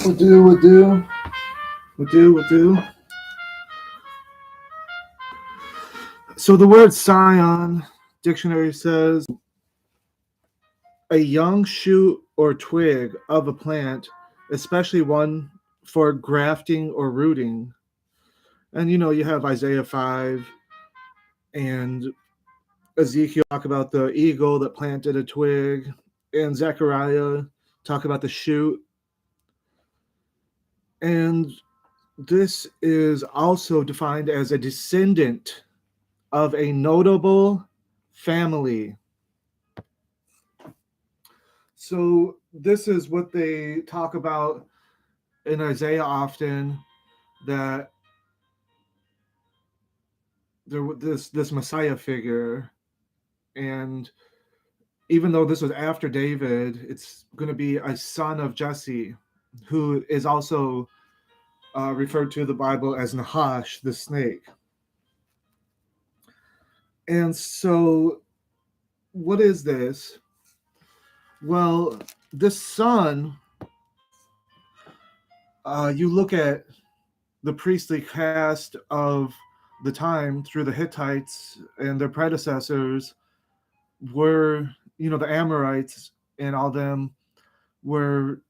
We'll do, we'll do, we'll do, we'll do. So the word scion dictionary says a young shoot or twig of a plant, especially one for grafting or rooting. And you have Isaiah 5 and Ezekiel talk about the eagle that planted a twig, and Zechariah talk about the shoot. And this is also defined as a descendant of a notable family. So this is what they talk about in Isaiah often, that there this Messiah figure, and even though this was after David, it's going to be a son of Jesse, who is also referred to in the Bible as Nahash, the snake. And so, what is this? Well, this son, you look at the priestly caste of the time through the Hittites and their predecessors were, the Amorites and all them were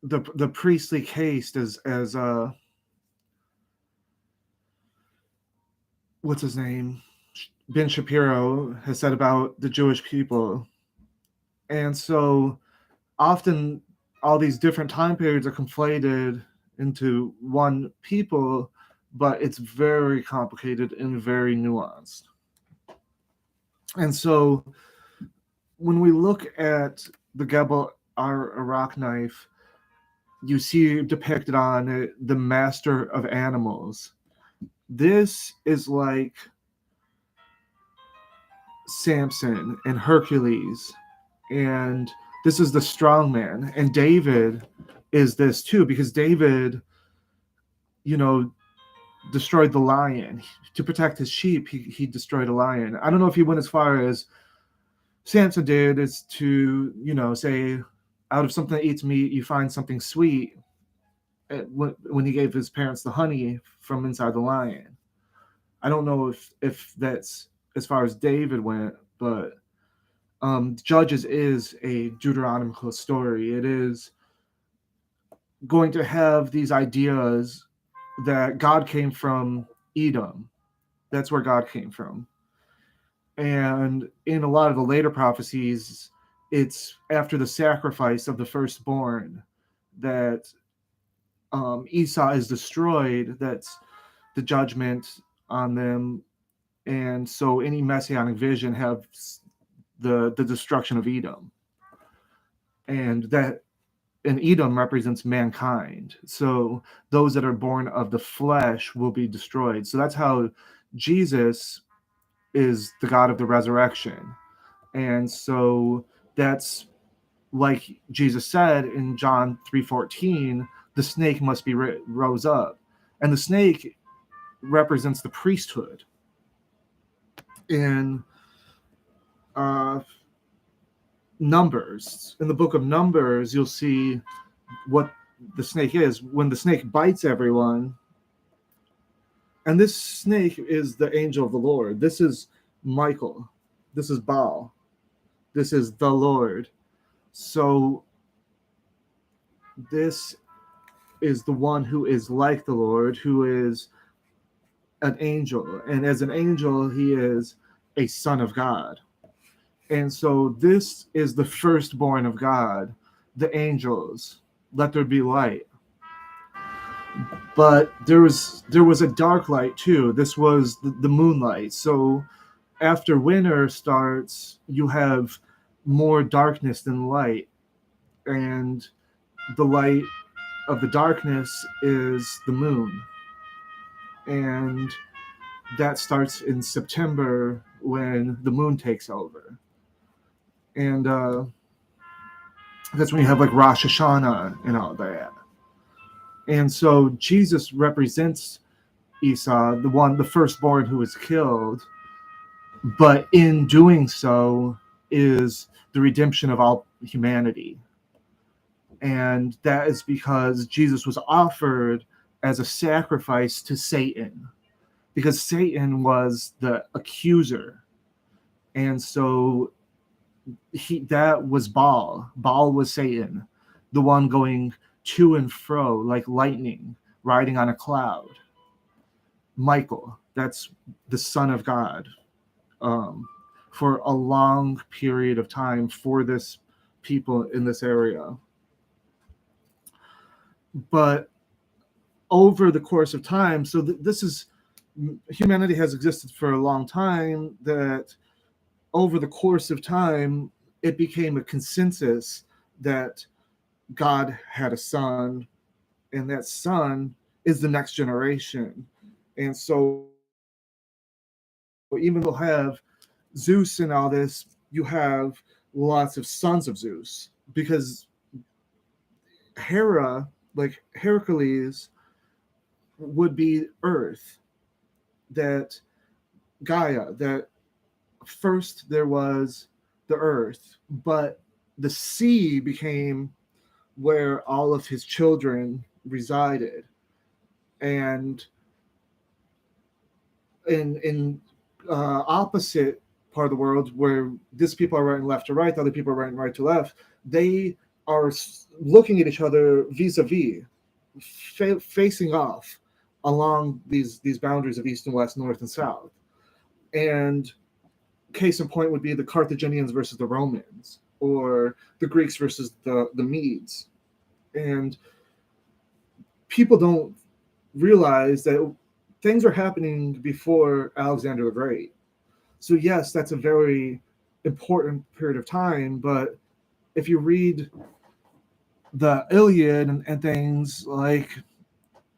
the priestly caste as what's his name? Ben Shapiro has said about the Jewish people. And so often all these different time periods are conflated into one people, but it's very complicated and very nuanced. And so when we look at the Gebel Arak knife, you see depicted on it the master of animals. This is like Samson and Hercules, and this is the strong man. And David is this too, because David, destroyed the lion to protect his sheep. He destroyed a lion. I don't know if he went as far as Samson did, is to say, out of something that eats meat you find something sweet, when he gave his parents the honey from inside the lion. I don't know if that's as far as David went, but Judges is a Deuteronomical story. It is going to have these ideas that God came from Edom. That's where God came from. And in a lot of the later prophecies, it's after the sacrifice of the firstborn that Esau is destroyed. That's the judgment on them. And so any messianic vision have the destruction of Edom. And Edom represents mankind. So those that are born of the flesh will be destroyed. So that's how Jesus is the God of the resurrection. And so that's like Jesus said in John 3:14, the snake must be rose up. And the snake represents the priesthood. In Numbers, in the book of Numbers, you'll see what the snake is. When the snake bites everyone, and this snake is the angel of the Lord. This is Michael. This is Baal. This is the Lord. So this is the one who is like the Lord, who is an angel. And as an angel, he is a son of God. And so this is the firstborn of God, the angels. Let there be light. But there was a dark light too. This was the moonlight. So after winter starts, you have more darkness than light. And the light of the darkness is the moon. And that starts in September when the moon takes over. And that's when you have like Rosh Hashanah and all that. And so Jesus represents Esau, the firstborn who was killed, but in doing so is the redemption of all humanity. And that is because Jesus was offered as a sacrifice to Satan, because Satan was the accuser. And so that was Baal. Baal was Satan, the one going to and fro like lightning, riding on a cloud. Michael, that's the Son of God, um, for a long period of time for this people in this area. But over the course of time, so this is, humanity has existed for a long time, that over the course of time, it became a consensus that God had a son, and that son is the next generation. And so even though you have Zeus and all this, you have lots of sons of Zeus, because Hera, like Heracles, would be Earth, that Gaia, that first there was the Earth, but the sea became where all of his children resided. And in opposite part of the world, where these people are writing left to right, the other people are writing right to left, they are looking at each other vis-a-vis, facing off along these boundaries of east and west, north and south. And case in point would be the Carthaginians versus the Romans, or the Greeks versus the Medes. And people don't realize that things are happening before Alexander the Great. So yes, that's a very important period of time, but if you read the Iliad and things like,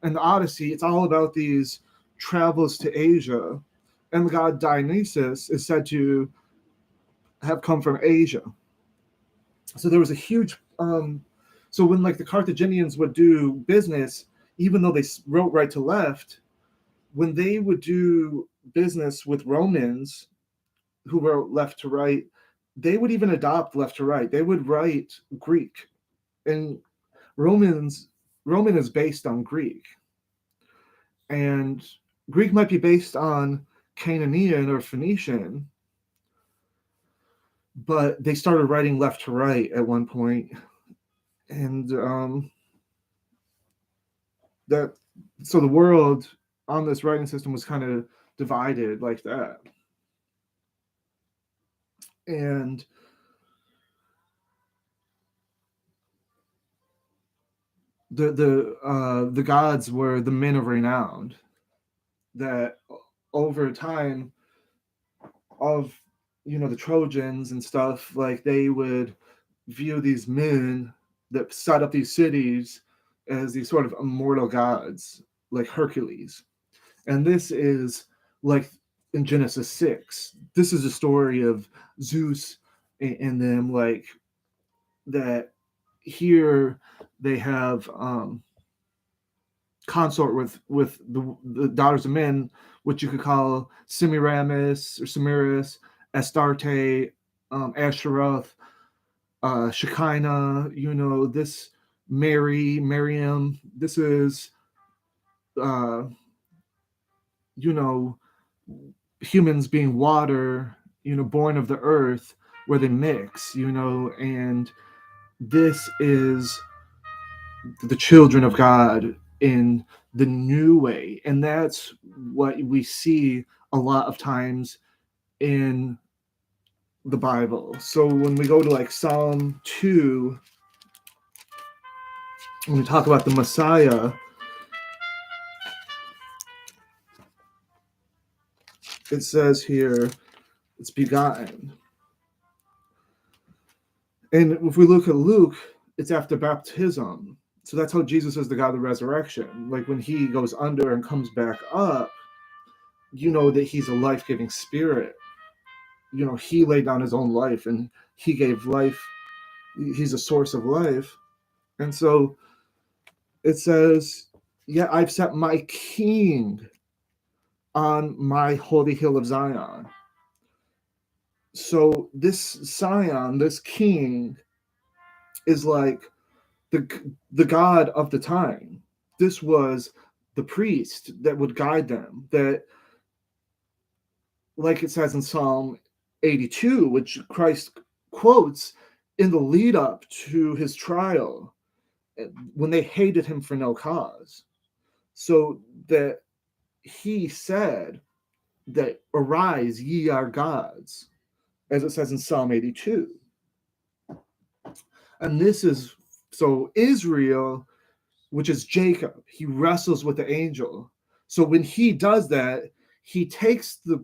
and the Odyssey, it's all about these travels to Asia, and the god Dionysus is said to have come from Asia. So there was a huge so when like the Carthaginians would do business, even though they wrote right to left, when they would do business with Romans who wrote left to right, they would even adopt left to right. They would write Greek, and Roman is based on Greek, and Greek might be based on Canaanian or Phoenician, but they started writing left to right at one point. And that, so the world on this writing system was kind of divided like that. And the gods were the men of renown, that over time of, you know, the Trojans and stuff, like they would view these men that set up these cities as these sort of immortal gods, like Hercules. And this is like in Genesis 6. This is a story of Zeus and them, like that here they have consort with the daughters of men, which you could call Semiramis or Semiris, Astarte, Asheroth, Shekinah, you know, this Miriam, this is, you know, humans being water, you know, born of the earth, where they mix, you know, and this is the children of God in the new way. And that's what we see a lot of times in the Bible. So when we go to like Psalm 2, when we talk about the Messiah, it says here, it's begotten. And if we look at Luke, it's after baptism. So that's how Jesus is the God of the resurrection. Like when he goes under and comes back up, you know that he's a life-giving spirit. You know, he laid down his own life and he gave life. He's a source of life. And so it says, yeah, I've set my king on my holy hill of Zion. So this Scion, this king, is like the God of the time. This was the priest that would guide them. That, like it says in Psalm 82, which Christ quotes in the lead up to his trial, when they hated him for no cause. So that he said that, arise, ye are gods, as it says in Psalm 82. And this is, so Israel, which is Jacob, he wrestles with the angel. So when he does that, he takes the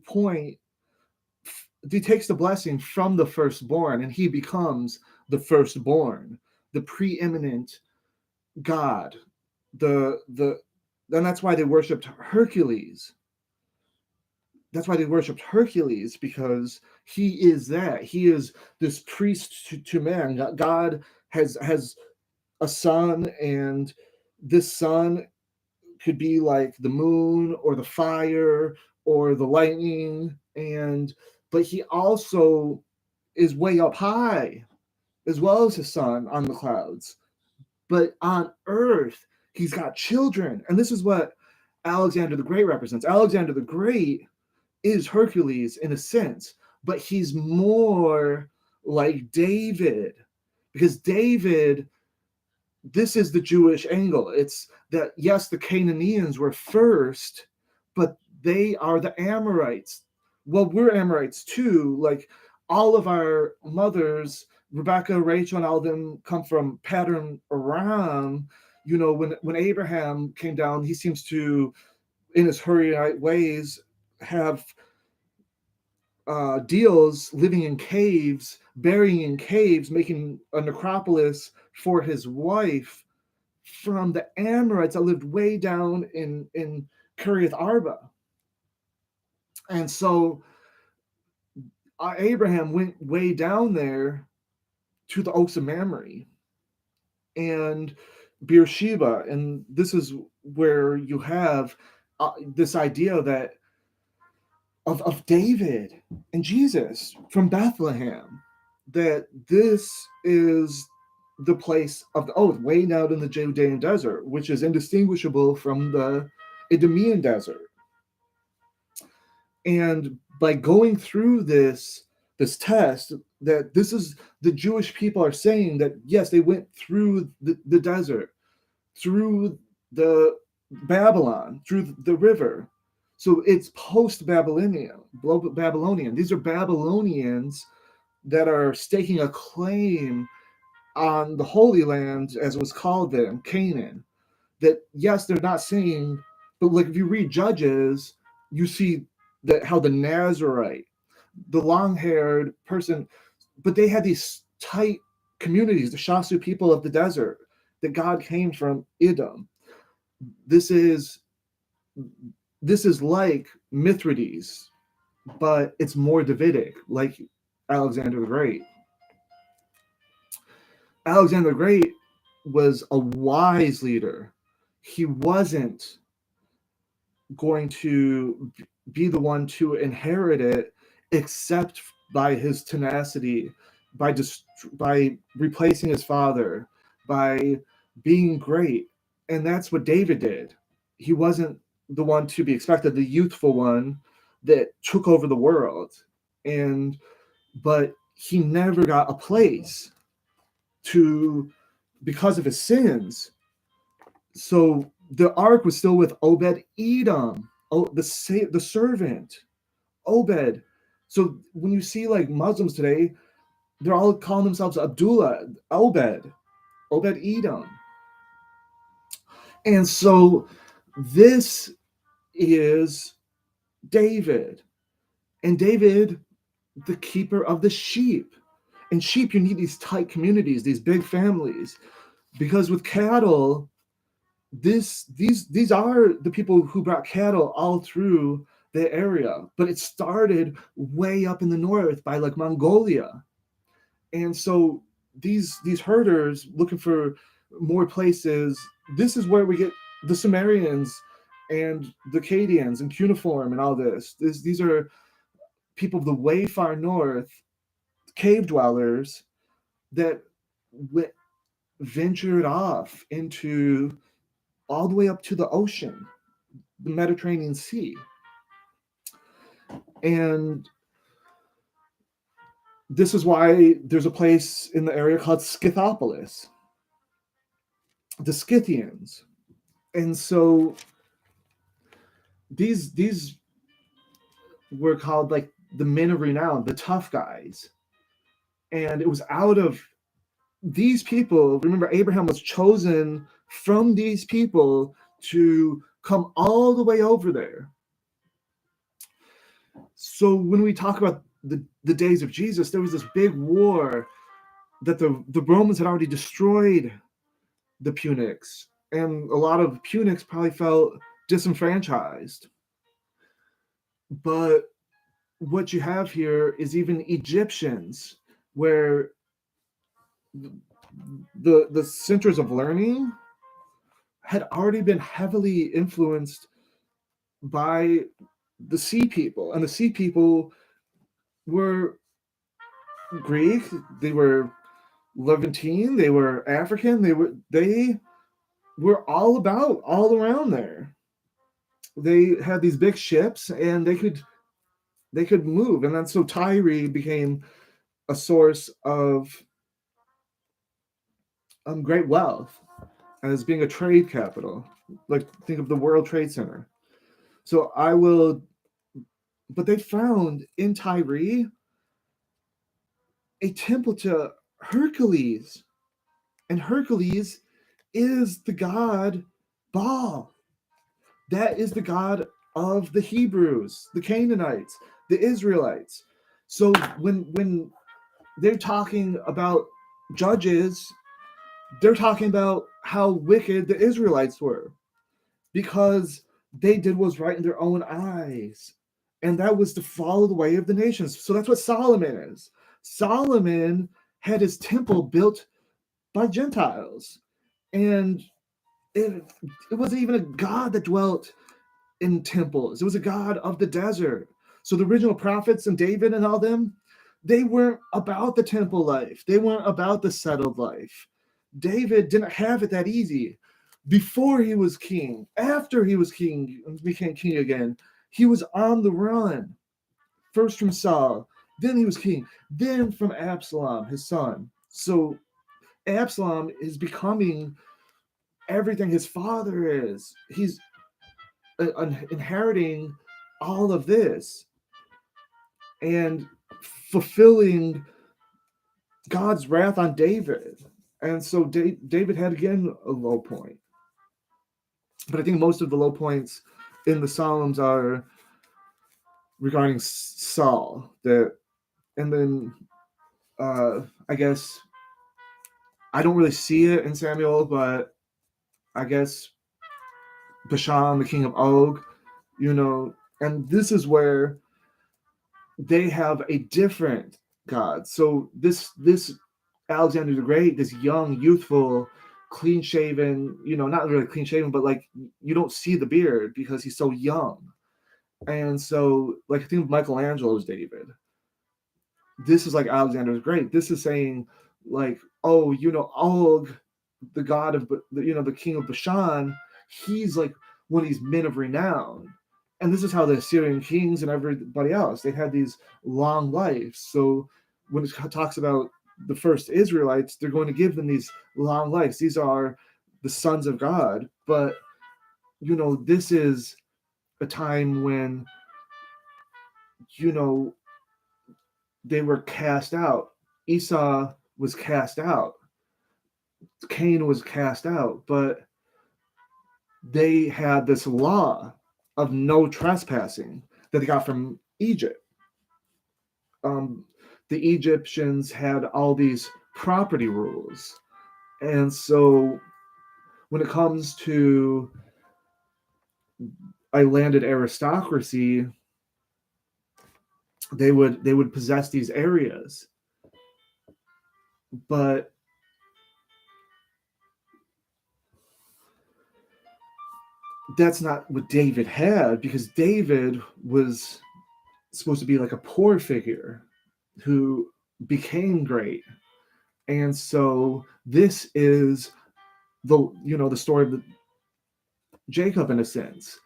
blessing from the firstborn, and he becomes the firstborn, the preeminent God. And that's why they worshipped Hercules. That's why they worshipped Hercules, because he is that. He is this priest to man. God has a son, and this son could be like the moon or the fire or the lightning, but he also is way up high, as well as his son on the clouds. But on earth, he's got children. And this is what Alexander the Great represents. Alexander the Great is Hercules in a sense, but he's more like David, because David, this is the Jewish angle. It's that, yes, the Canaanians were first, but they are the Amorites. Well, we're Amorites too. Like, all of our mothers, Rebecca, Rachel, and all of them come from Padan Aram. When Abraham came down, he seems to, in his Hurrite ways, have deals living in caves, burying in caves, making a necropolis for his wife from the Amorites that lived way down in Kiriath Arba. And so Abraham went way down there to the Oaks of Mamre and Beersheba. And this is where you have this idea that of David and Jesus from Bethlehem, that this is the place of the oath, way down in the Judean desert, which is indistinguishable from the Idumean desert. And by going through this test, that this is, the Jewish people are saying that, yes, they went through the desert, through the Babylon, through the river. So it's post-Babylonian. These are Babylonians that are staking a claim on the Holy Land, as it was called then, Canaan. That, yes, they're not saying, but like if you read Judges, you see that how the Nazarite, the long-haired person, but they had these tight communities, the Shasu people of the desert, that God came from Edom. This is like Mithridates, but it's more Davidic, like Alexander the Great. Alexander the Great was a wise leader. He wasn't going to be the one to inherit it, except by his tenacity, by replacing his father, by being great. And that's what David did. He wasn't the one to be expected, the youthful one that took over the world. But he never got a place because of his sins. So the ark was still with Obed-Edom, the servant, Obed. So when you see like Muslims today, they're all calling themselves Abdullah, Obed-Edom. And so this is David. And David, the keeper of the sheep. And sheep, you need these tight communities, these big families. Because with cattle, these are the people who brought cattle all through the area. But it started way up in the north by like Mongolia. And so these herders looking for more places, this is where we get the Sumerians and the Akkadians and cuneiform and all this. These are people of the way far north, cave dwellers, that ventured off into all the way up to the ocean, the Mediterranean Sea. And this is why there's a place in the area called Scythopolis, the Scythians. And so these were called like the men of renown, the tough guys. And it was out of these people. Remember, Abraham was chosen from these people to come all the way over there. So when we talk about the days of Jesus, there was this big war that the Romans had already destroyed the Punics, and a lot of Punics probably felt disenfranchised. But what you have here is even Egyptians, where the centers of learning had already been heavily influenced by the sea people, and the sea people were Greek, they were Levantine, they were African, they were all about all around there. They had these big ships, and they could move, and then so Tyre became a source of great wealth as being a trade capital. Like, think of the World Trade Center. So but they found in Tyre a temple to Hercules, and Hercules is the god Baal. That is the god of the Hebrews, the Canaanites, the Israelites. So when they're talking about judges, they're talking about how wicked the Israelites were, because they did what was right in their own eyes, and that was to follow the way of the nations. So that's what Solomon is. Solomon had his temple built by Gentiles, and it wasn't even a god that dwelt in temples. It was a god of the desert. So the original prophets and David and all them, they weren't about the temple life. They weren't about the settled life. David didn't have it that easy. Before he was king, after he was king, became king again, he was on the run. First from Saul, then he was king, then from Absalom, his son. So Absalom is becoming everything his father is. He's inheriting all of this and fulfilling God's wrath on David. And so David had, again, a low point. But I think most of the low points in the Psalms are regarding Saul. And then I guess I don't really see it in Samuel, but I guess Bashan, the king of Og, and this is where they have a different God. So this Alexander the Great, this young, youthful, clean-shaven, not really clean-shaven, but like you don't see the beard because he's so young. And so, like, I think Michelangelo's David. This is like Alexander the Great. This is saying, like, oh, Og, the god of, the king of Bashan, he's like one of these men of renown. And this is how the Assyrian kings and everybody else, they had these long lives. So when it talks about the first Israelites, they're going to give them these long lives. These are the sons of God. But, this is a time when, they were cast out. Esau was cast out. Cain was cast out. But they had this law of no trespassing that they got from Egypt. The Egyptians had all these property rules. And so when it comes to a landed aristocracy, they would possess these areas. But that's not what David had, because David was supposed to be like a poor figure who became great. And so this is the story of Jacob in a sense,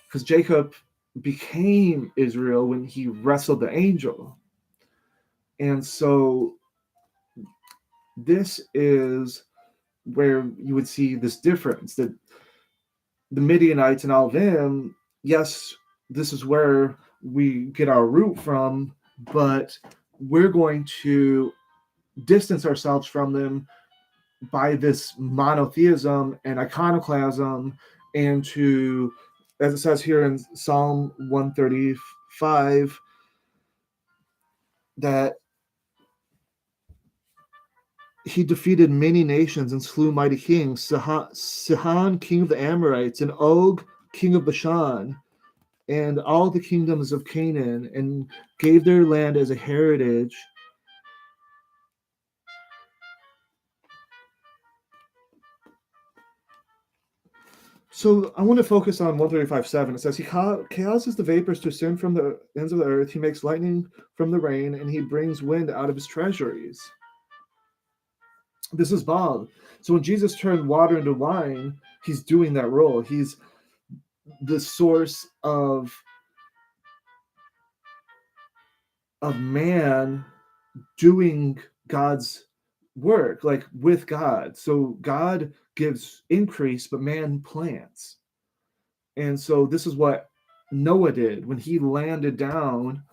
because Jacob became Israel when he wrestled the angel. And so this is where you would see this difference, that the Midianites and all of them, yes, this is where we get our root from, but we're going to distance ourselves from them by this monotheism and iconoclasm, and to, as it says here in Psalm 135, that he defeated many nations and slew mighty kings, Sihon, king of the Amorites, and Og, king of Bashan, and all the kingdoms of Canaan, and gave their land as a heritage. So I want to focus on 135:7. It says, he causes the vapors to ascend from the ends of the earth. He makes lightning from the rain, and he brings wind out of his treasuries. This is Baal. So when Jesus turned water into wine, he's doing that role. He's the source of man doing God's work, like with God. So God gives increase, but man plants. And so this is what Noah did when he landed down,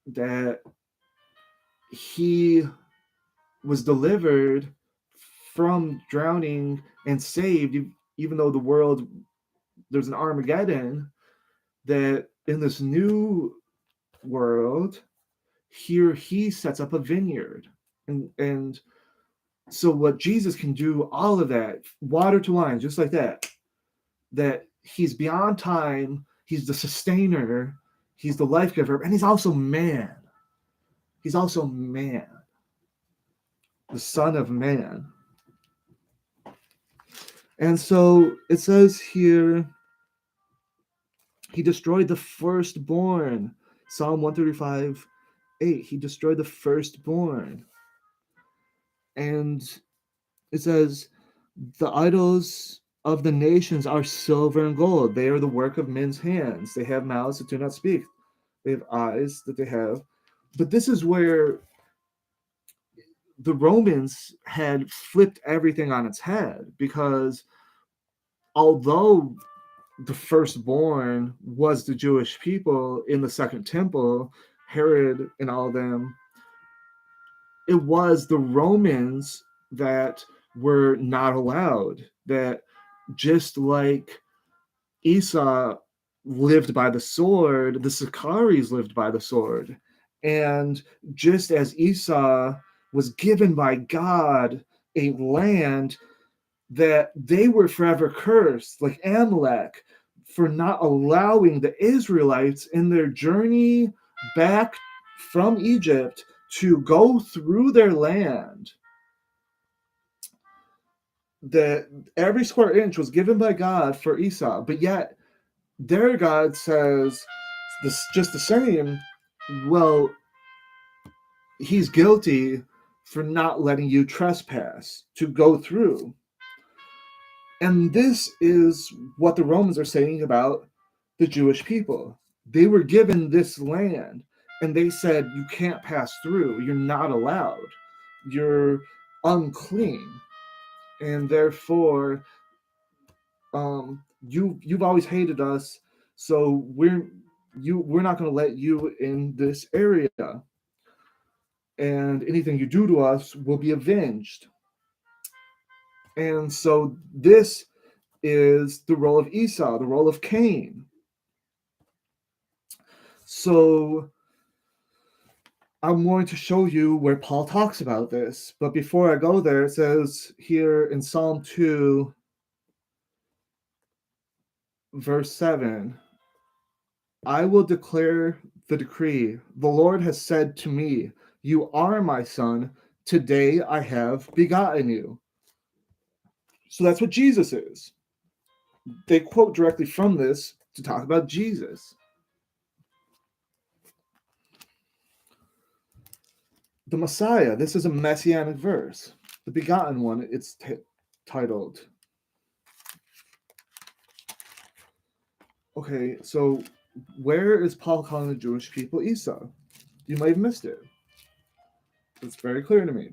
that he was delivered from drowning and saved, even though the world, there's an Armageddon, that in this new world, here he sets up a vineyard. And so what Jesus can do, all of that, water to wine, just like that he's beyond time, he's the sustainer, he's the life giver, and he's also man. He's also man, the Son of Man. And so it says here, he destroyed the firstborn. Psalm 135:8. He destroyed the firstborn. And it says, the idols of the nations are silver and gold. They are the work of men's hands. They have mouths that do not speak. They have eyes that they have. But this is where the Romans had flipped everything on its head, because although the firstborn was the Jewish people in the Second Temple, Herod and all of them, it was the Romans that were not allowed. That just like Esau lived by the sword, the Sicaris lived by the sword. And just as Esau was given by God a land, that they were forever cursed, like Amalek, for not allowing the Israelites in their journey back from Egypt to go through their land. That every square inch was given by God for Esau, but yet their God says this just the same. Well, he's guilty for not letting you trespass to go through. And this is what the Romans are saying about the Jewish people. They were given this land, and they said, you can't pass through. You're not allowed. You're unclean. And therefore, you've always hated us, so we're not going to let you in this area. And anything you do to us will be avenged. And so this is the role of Esau, the role of Cain. So I'm going to show you where Paul talks about this. But before I go there, it says here in Psalm 2, verse 7, I will declare the decree. The Lord has said to me, you are my son. Today I have begotten you. So that's what Jesus is. They quote directly from this to talk about Jesus. The Messiah, this is a messianic verse. The begotten one, it's titled. Okay, so where is Paul calling the Jewish people Esau? You might have missed it. It's very clear to me.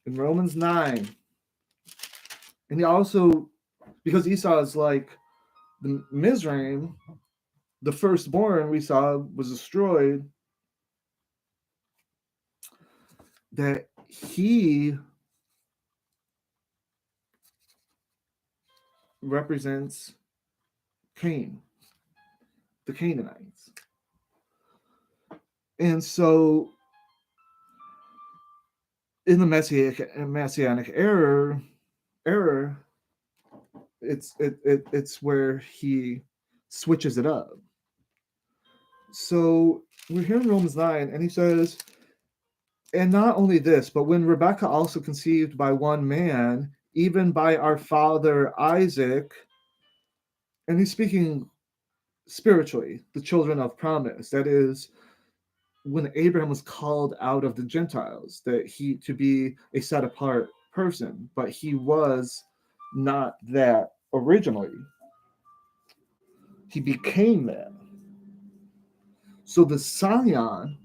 In Romans 9. And he also, because Esau is like the Mizraim, the firstborn we saw was destroyed, that he represents Cain, the Canaanites. And so in the messianic era, it's where he switches it up. So we're here in Romans 9, and he says, and not only this, but when Rebekah also conceived by one man, even by our father Isaac, and he's speaking spiritually, the children of promise. That is, when Abraham was called out of the Gentiles, that he to be a set apart person, but he was not that originally. He became that. So the Scion,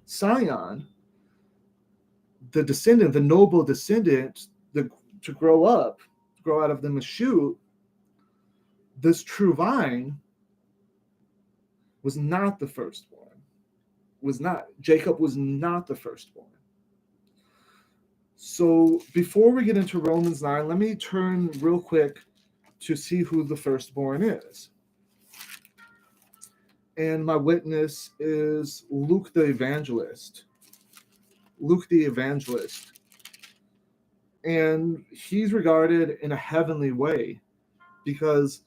the descendant, the noble descendant, to grow up, grow out of the Mashut, this true vine was not the firstborn. Jacob was not the firstborn. So before we get into Romans 9, let me turn real quick to see who the firstborn is. And my witness is Luke the evangelist. And he's regarded in a heavenly way because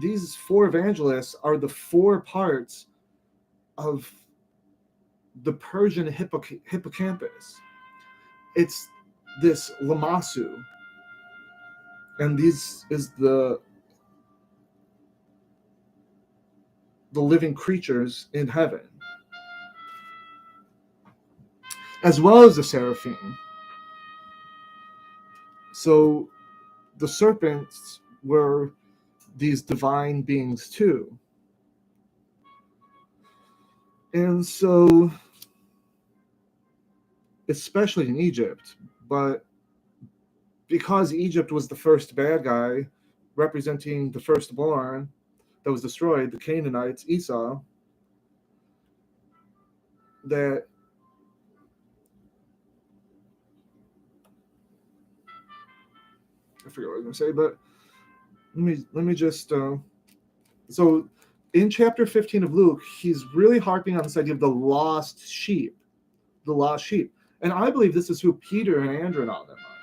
these four evangelists are the four parts of the Persian hippocampus. It's this Lamassu, and this is the living creatures in heaven, as well as the seraphim. So the serpents were these divine beings too. And so, especially in Egypt, but because Egypt was the first bad guy, representing the firstborn that was destroyed, the Canaanites, Esau, that I forget what I was going to say, but let me just so in chapter 15 of Luke, he's really harping on this idea of the lost sheep, and I believe this is who Peter and Andrew and all them are.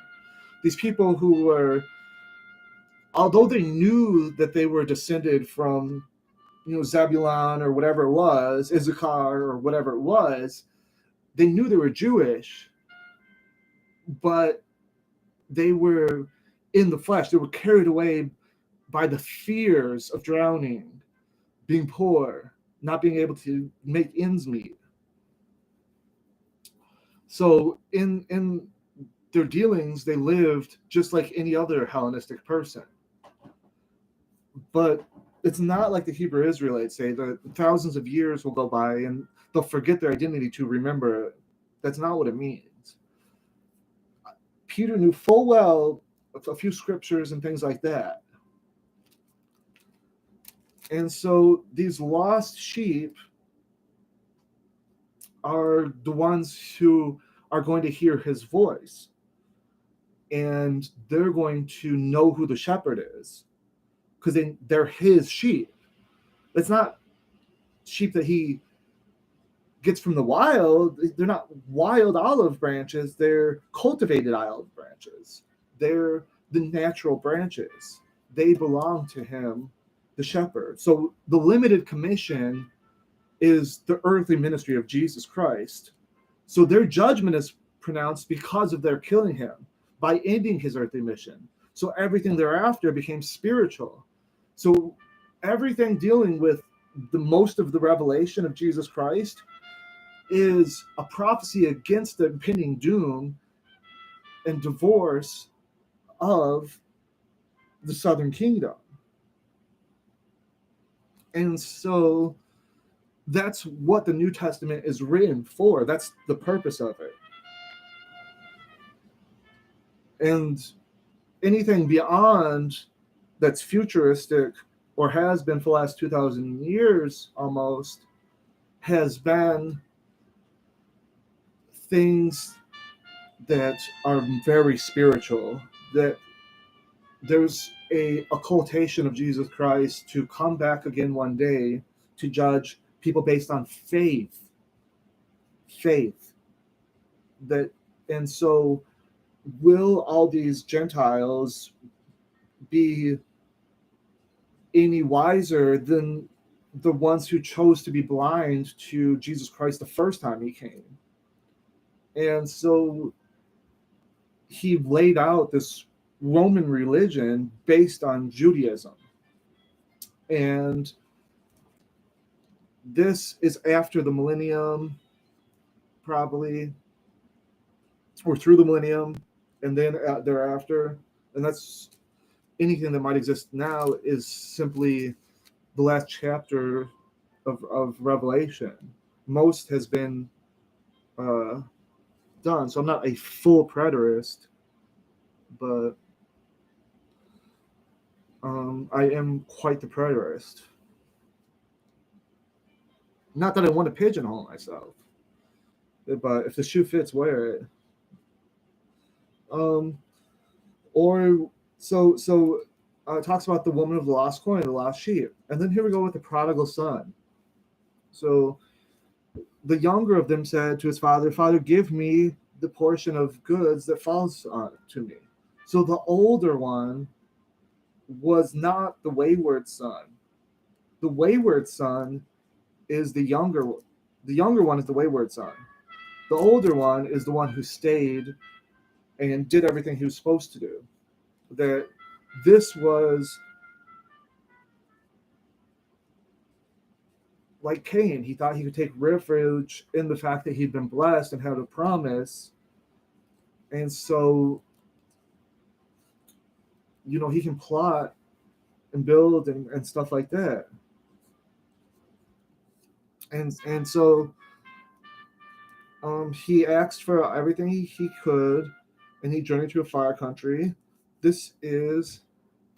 These people who were, although they knew that they were descended from, Zebulun or whatever it was, Issachar or whatever it was, they knew they were Jewish, but they were in the flesh. They were carried away by the fears of drowning, being poor, not being able to make ends meet. So in their dealings, they lived just like any other Hellenistic person. But it's not like the Hebrew Israelites say that thousands of years will go by and they'll forget their identity to remember it. That's not what it means. Peter knew full well a few scriptures and things like that. And so these lost sheep are the ones who are going to hear his voice. And they're going to know who the shepherd is because they're his sheep. It's not sheep that he gets from the wild. They're not wild olive branches. They're cultivated olive branches. They're the natural branches. They belong to him, the shepherd. So the limited commission is the earthly ministry of Jesus Christ. So their judgment is pronounced because of their killing him by ending his earthly mission. So everything thereafter became spiritual. So everything dealing with the most of the revelation of Jesus Christ is a prophecy against the impending doom and divorce of the southern kingdom. And so that's what the New Testament is written for. That's the purpose of it. And anything beyond that's futuristic or has been for the last 2,000 years almost has been things that are very spiritual, that there's a occultation of Jesus Christ to come back again one day to judge people based on faith. That, and so will all these Gentiles be any wiser than the ones who chose to be blind to Jesus Christ the first time he came? And so he laid out this Roman religion based on Judaism. And this is after the millennium, probably, or through the millennium, and then thereafter. And that's anything that might exist now is simply the last chapter of Revelation. Most has been done. So I'm not a full preterist, but I am quite the preterist. Not that I want to pigeonhole myself, but if the shoe fits, wear it. Or so it talks about the woman of the lost coin, the lost sheep, and then here we go with the prodigal son. So the younger of them said to his father, "Father, give me the portion of goods that falls to me." So the older one was not the wayward son. The wayward son is the younger one. The younger one is the wayward son. The older one is the one who stayed and did everything he was supposed to do. That this was like Cain. He thought he could take refuge in the fact that he'd been blessed and had a promise. And so, he can plot and build and stuff like that. And so he asked for everything he could, and he journeyed to a far country. This is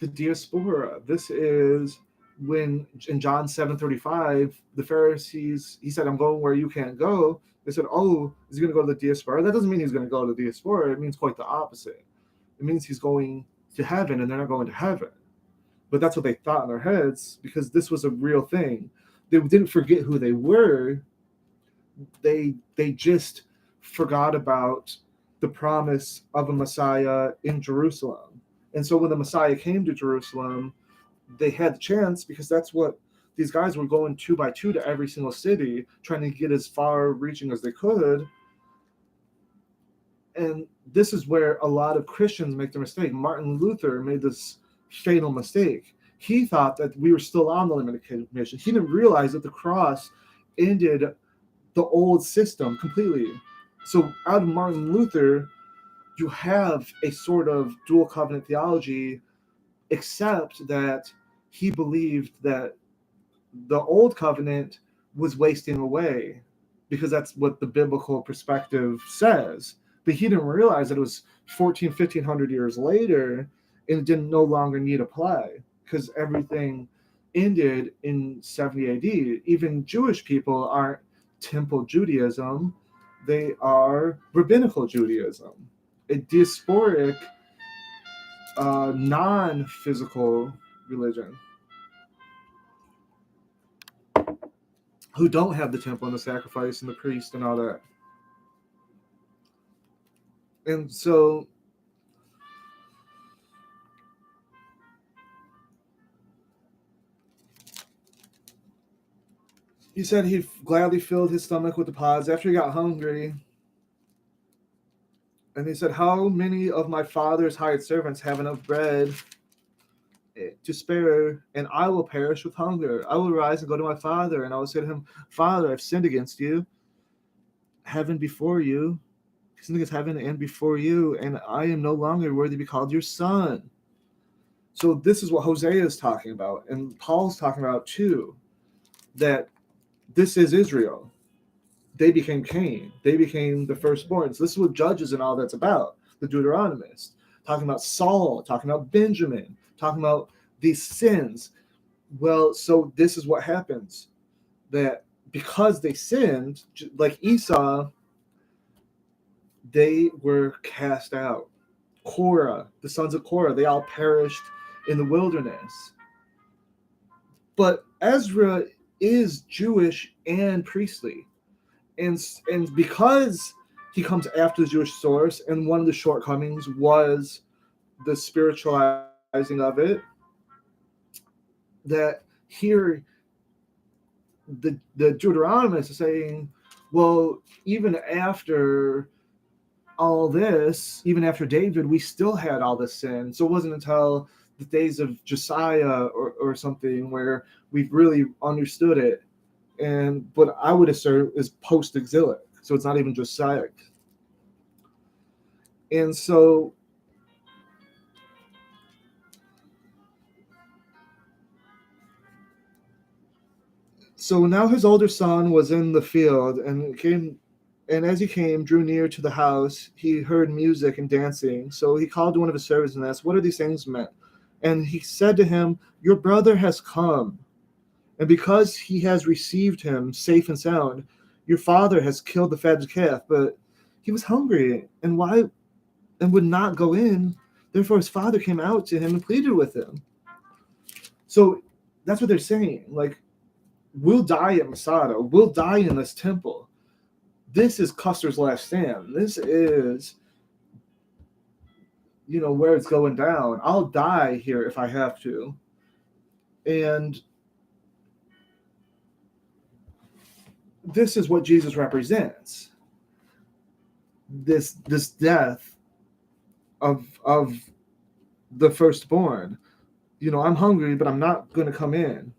the diaspora. This is when in John 7:35, the Pharisees, he said, "I'm going where you can't go." They said, "Oh, is he going to go to the diaspora?" That doesn't mean he's going to go to the diaspora. It means quite the opposite. It means he's going to heaven, and they're not going to heaven. But that's what they thought in their heads, because this was a real thing. They didn't forget who they were. They just forgot about the promise of a Messiah in Jerusalem. And so when the Messiah came to Jerusalem, they had the chance, because that's what these guys were going 2 by 2 to every single city, trying to get as far reaching as they could. And this is where a lot of Christians make the mistake. Martin Luther made this fatal mistake. He thought that we were still on the limited mission. He didn't realize that the cross ended the old system completely. So out of Martin Luther, you have a sort of dual covenant theology, except that he believed that the old covenant was wasting away, because that's what the biblical perspective says. But he didn't realize that it was 1,500 years later, and it didn't no longer need apply, because everything ended in 70 AD. Even Jewish people aren't temple Judaism. They are rabbinical Judaism, a diasporic, non-physical religion, who don't have the temple and the sacrifice and the priest and all that. And so he said he gladly filled his stomach with the pods after he got hungry. And he said, "How many of my father's hired servants have enough bread to spare, and I will perish with hunger? I will rise and go to my father, and I will say to him, 'Father, I've sinned against you heaven before you. He's against heaven and before you, and I am no longer worthy to be called your son. So this is what Hosea is talking about, and Paul's talking about too, that this is Israel. They became Cain. They became the firstborns. This is what Judges and all that's about, the Deuteronomists. Talking about Saul, talking about Benjamin, talking about these sins. Well, so this is what happens. That because they sinned, like Esau, they were cast out. Korah, the sons of Korah, they all perished in the wilderness. But Ezra is Jewish and priestly. And because he comes after the Jewish source, and one of the shortcomings was the spiritualizing of it, that here the Deuteronomist is saying, well, even after all this, even after David, we still had all this sin. So it wasn't until the days of Josiah or something where we've really understood it. But I would assert is post-exilic, so it's not even Josiah. And so now his older son was in the field, and as he came, drew near to the house, he heard music and dancing. So he called to one of his servants and asked, what are these things meant? And he said to him, your brother has come, and because he has received him safe and sound, your father has killed the fatted calf, but he was hungry and would not go in. Therefore his father came out to him and pleaded with him. So that's what they're saying. Like, we'll die at Masada. We'll die in this temple. This is Custer's last stand. This is, where it's going down. I'll die here if I have to. And this is what Jesus represents. This death of the firstborn. I'm hungry, but I'm not going to come in.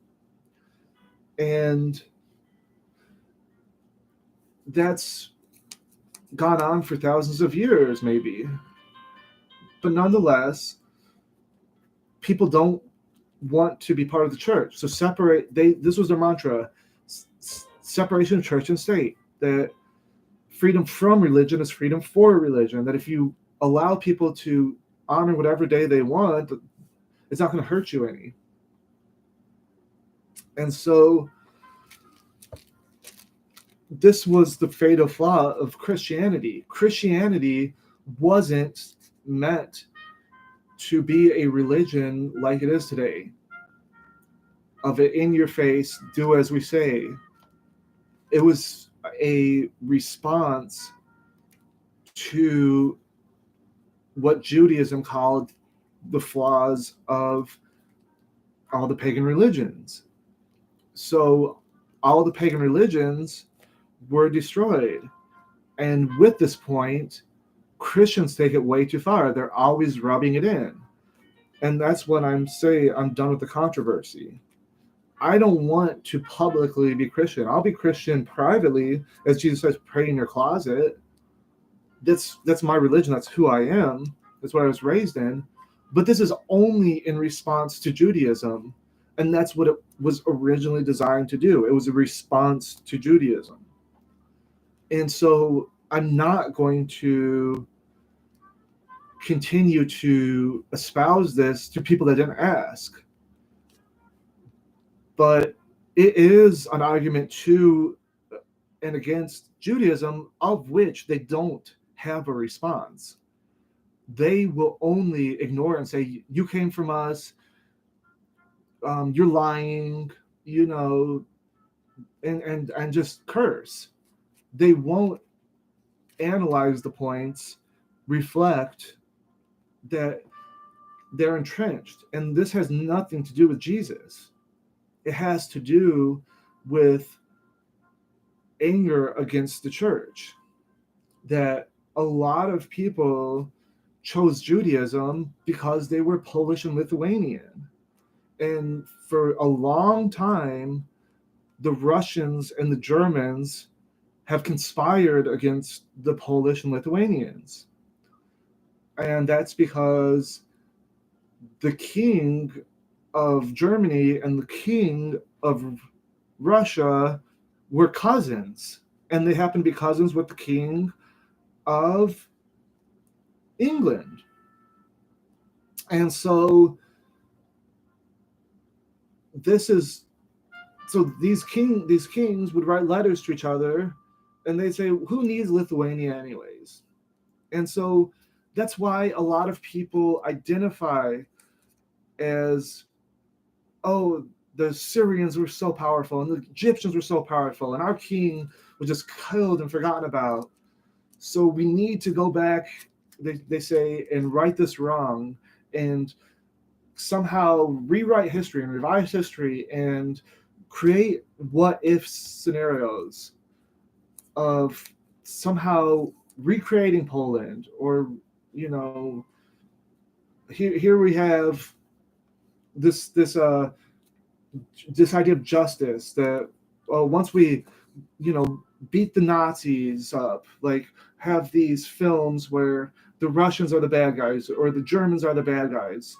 And that's gone on for thousands of years, maybe. But nonetheless, people don't want to be part of the church. So this was their mantra, separation of church and state, that freedom from religion is freedom for religion, that if you allow people to honor whatever day they want, it's not going to hurt you any. And so this was the fatal flaw of Christianity. Christianity wasn't meant to be a religion like it is today, of it in your face, do as we say. It was a response to what Judaism called the flaws of all the pagan religions. So all the pagan religions were destroyed. And with this point, Christians take it way too far. They're always rubbing it in. And that's when I'm done with the controversy. I don't want to publicly be Christian. I'll be Christian privately, as Jesus says, pray in your closet. That's my religion. That's who I am. That's what I was raised in. But this is only in response to Judaism. And that's what it was originally designed to do. It was a response to Judaism. And so I'm not going to continue to espouse this to people that didn't ask. But it is an argument to and against Judaism, of which they don't have a response. They will only ignore and say, you came from us, you're lying, and just curse. They won't analyze the points, reflect that they're entrenched. And this has nothing to do with Jesus. It has to do with anger against the church, that a lot of people chose Judaism because they were Polish and Lithuanian. And for a long time, the Russians and the Germans have conspired against the Polish and Lithuanians. And that's because the king of Germany and the king of Russia were cousins. And they happen to be cousins with the king of England. And so these kings would write letters to each other, and they'd say, who needs Lithuania anyways? And so that's why a lot of people identify as, oh, the Syrians were so powerful and the Egyptians were so powerful and our king was just killed and forgotten about. So we need to go back, they say, and right this wrong and somehow rewrite history and revise history and create what if scenarios of somehow recreating Poland, or here we have this idea of justice that once we beat the Nazis up, like have these films where the Russians are the bad guys or the Germans are the bad guys,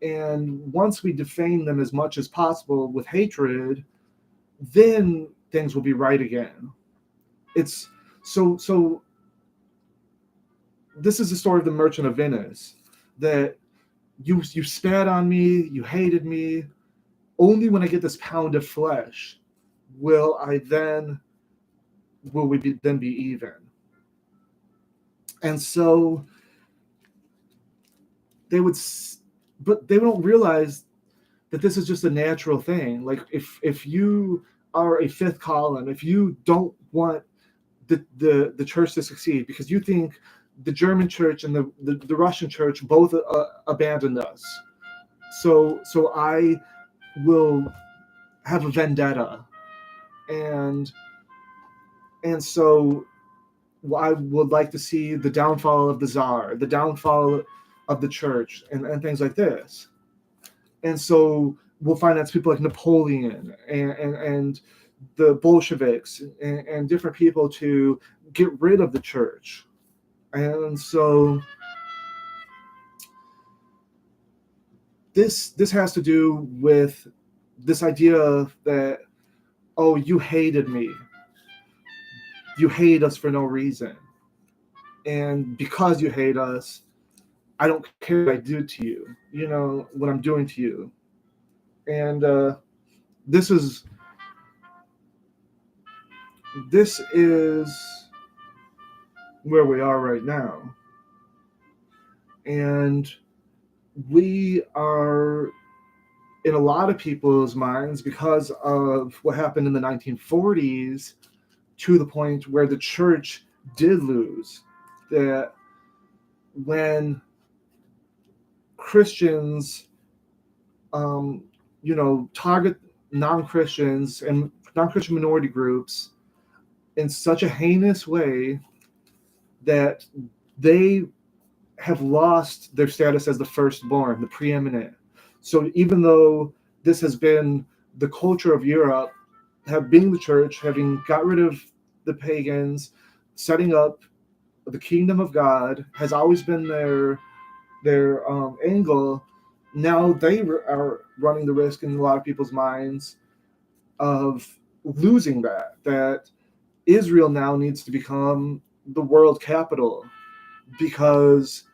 and once we defame them as much as possible with hatred, then things will be right again. It's so this is the story of the Merchant of Venice, that you spat on me, you hated me. Only when I get this pound of flesh will we then be even. And so but they don't realize that this is just a natural thing. Like if you are a fifth column, if you don't want the church to succeed because you think the German church and the Russian church both abandoned us, so I will have a vendetta, and so I would like to see the downfall of the Tsar, the downfall of the church, and things like this. And so we'll find that's people like Napoleon and the Bolsheviks and different people to get rid of the church. And so this has to do with this idea that, oh, you hated me. You hate us for no reason. And because you hate us, I don't care what I do to you, what I'm doing to you. And this is where we are right now. And we are, in a lot of people's minds, because of what happened in the 1940s, to the point where the church did lose. That when Christians, target non-Christians and non-Christian minority groups in such a heinous way that they have lost their status as the firstborn, the preeminent. So even though this has been the culture of Europe, being the church, having got rid of the pagans, setting up the kingdom of God has always been their angle. Now they are running the risk in a lot of people's minds of losing that Israel now needs to become the world capital, because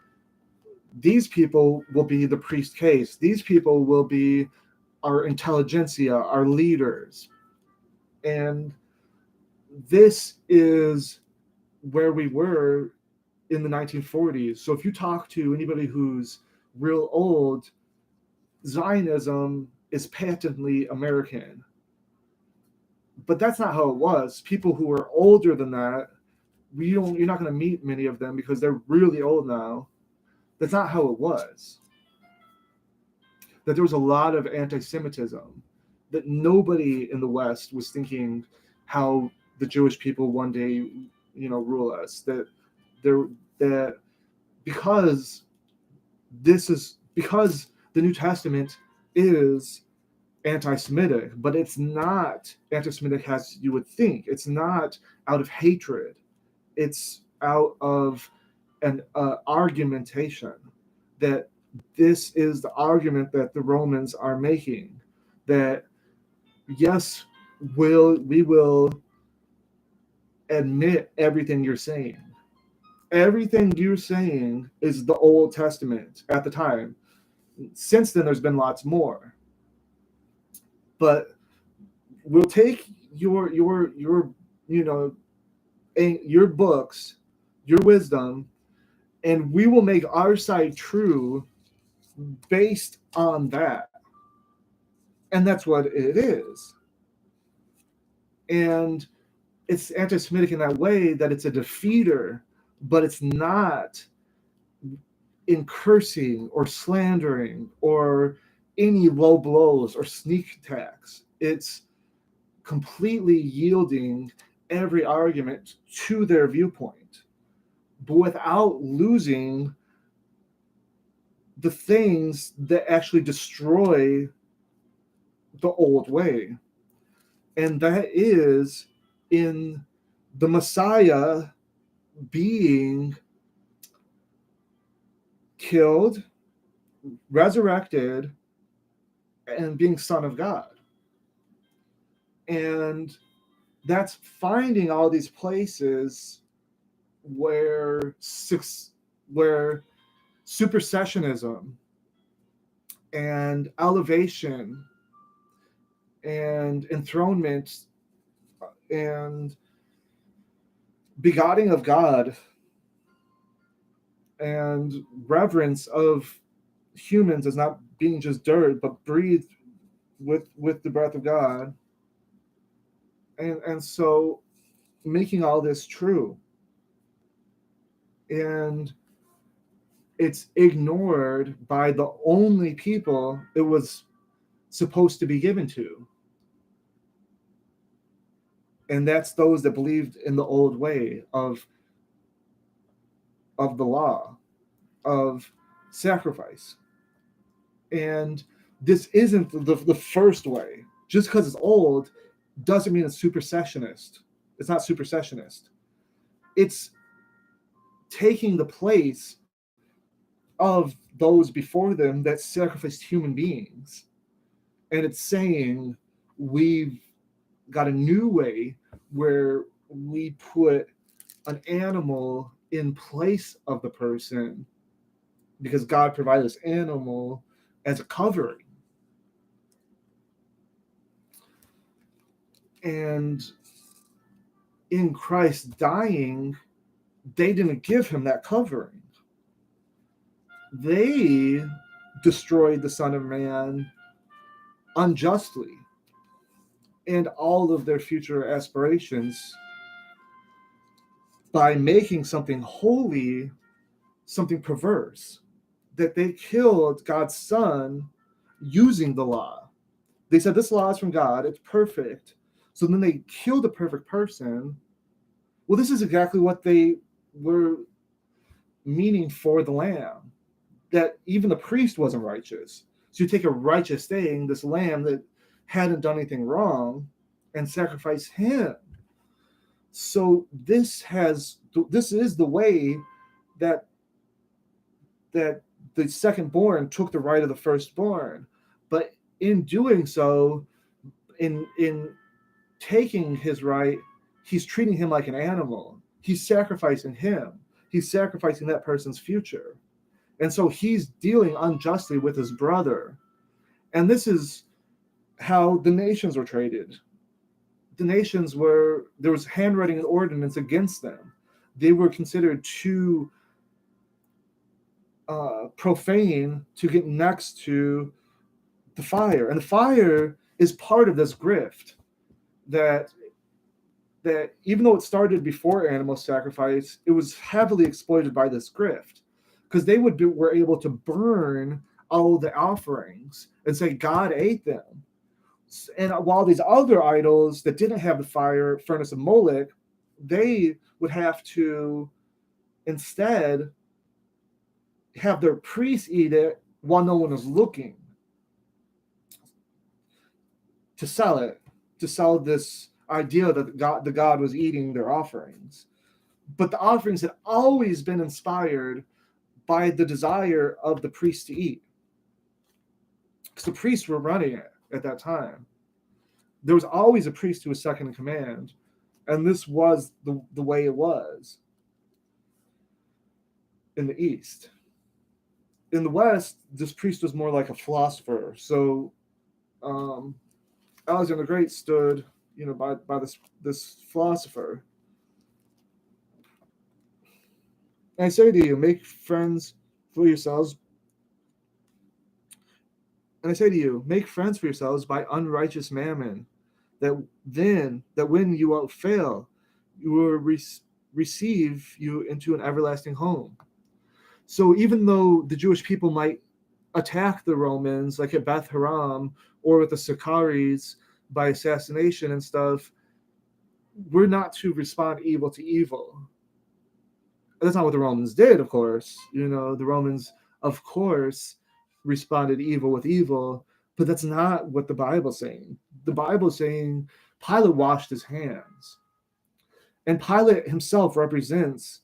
these people will be the priest case. These people will be our intelligentsia, our leaders. And this is where we were in the 1940s. So if you talk to anybody who's real old, Zionism is patently American. But that's not how it was. People who are older than that, you're not going to meet many of them because they're really old now. That's not how it was. That there was a lot of anti-Semitism, that nobody in the West was thinking how the Jewish people one day, rule us. That because the New Testament is anti-Semitic, but it's not anti-Semitic as you would think. It's not out of hatred. It's out of an argumentation that this is the argument that the Romans are making, that yes, we will admit everything you're saying. Everything you're saying is the Old Testament at the time. Since then, there's been lots more. But we'll take your books, your wisdom, and we will make our side true based on that. And that's what it is. And it's anti-Semitic in that way that it's a defeater, but it's not in cursing or slandering or any low blows or sneak attacks. It's completely yielding every argument to their viewpoint, but without losing the things that actually destroy the old way. And that is in the Messiah being killed, resurrected, and being Son of God. And that's finding all these places where supersessionism and elevation and enthronement and begotten of God and reverence of humans as not being just dirt but breathed with the breath of God, and so making all this true, and it's ignored by the only people it was supposed to be given to, and that's those that believed in the old way of the law, of sacrifice. And this isn't the first way. Just because it's old doesn't mean it's supersessionist. It's not supersessionist. It's taking the place of those before them that sacrificed human beings. And it's saying we've got a new way where we put an animal in place of the person because God provided this animal as a covering. And in Christ dying, they didn't give him that covering. They destroyed the Son of Man unjustly and all of their future aspirations by making something holy something perverse. That they killed God's Son using the law. They said this law is from God, it's perfect. So then they killed a perfect person. Well, this is exactly what they were meaning for the lamb, that even the priest wasn't righteous. So you take a righteous thing, this lamb that hadn't done anything wrong, and sacrifice him. So this is the way that the secondborn took the right of the firstborn. But in doing so, in taking his right, he's treating him like an animal. He's sacrificing him. He's sacrificing that person's future. And so he's dealing unjustly with his brother. And this is how the nations were treated. The nations there was handwriting and ordinance against them. They were considered too profane to get next to the fire. And the fire is part of this grift that even though it started before animal sacrifice, it was heavily exploited by this grift, because they were able to burn all the offerings and say God ate them. And while these other idols that didn't have the fire furnace of Moloch, they would have to instead have their priests eat it while no one was looking. to sell this idea that the god was eating their offerings. But the offerings had always been inspired by the desire of the priest to eat, because the priests were running it at that time. There was always a priest who was second in command, and this was the way it was in the East. In the West, this priest was more like a philosopher. So Alexander the Great stood, by this philosopher. And I say to you, make friends for yourselves. And I say to you, make friends for yourselves by unrighteous mammon, that when you will fail, you will receive you into an everlasting home. So even though the Jewish people might attack the Romans, like at Beth Haram or with the Sicaries by assassination and stuff, we're not to respond evil to evil. That's not what the Romans did, of course. The Romans, of course, responded evil with evil, but that's not what the Bible's saying. The Bible's saying Pilate washed his hands. And Pilate himself represents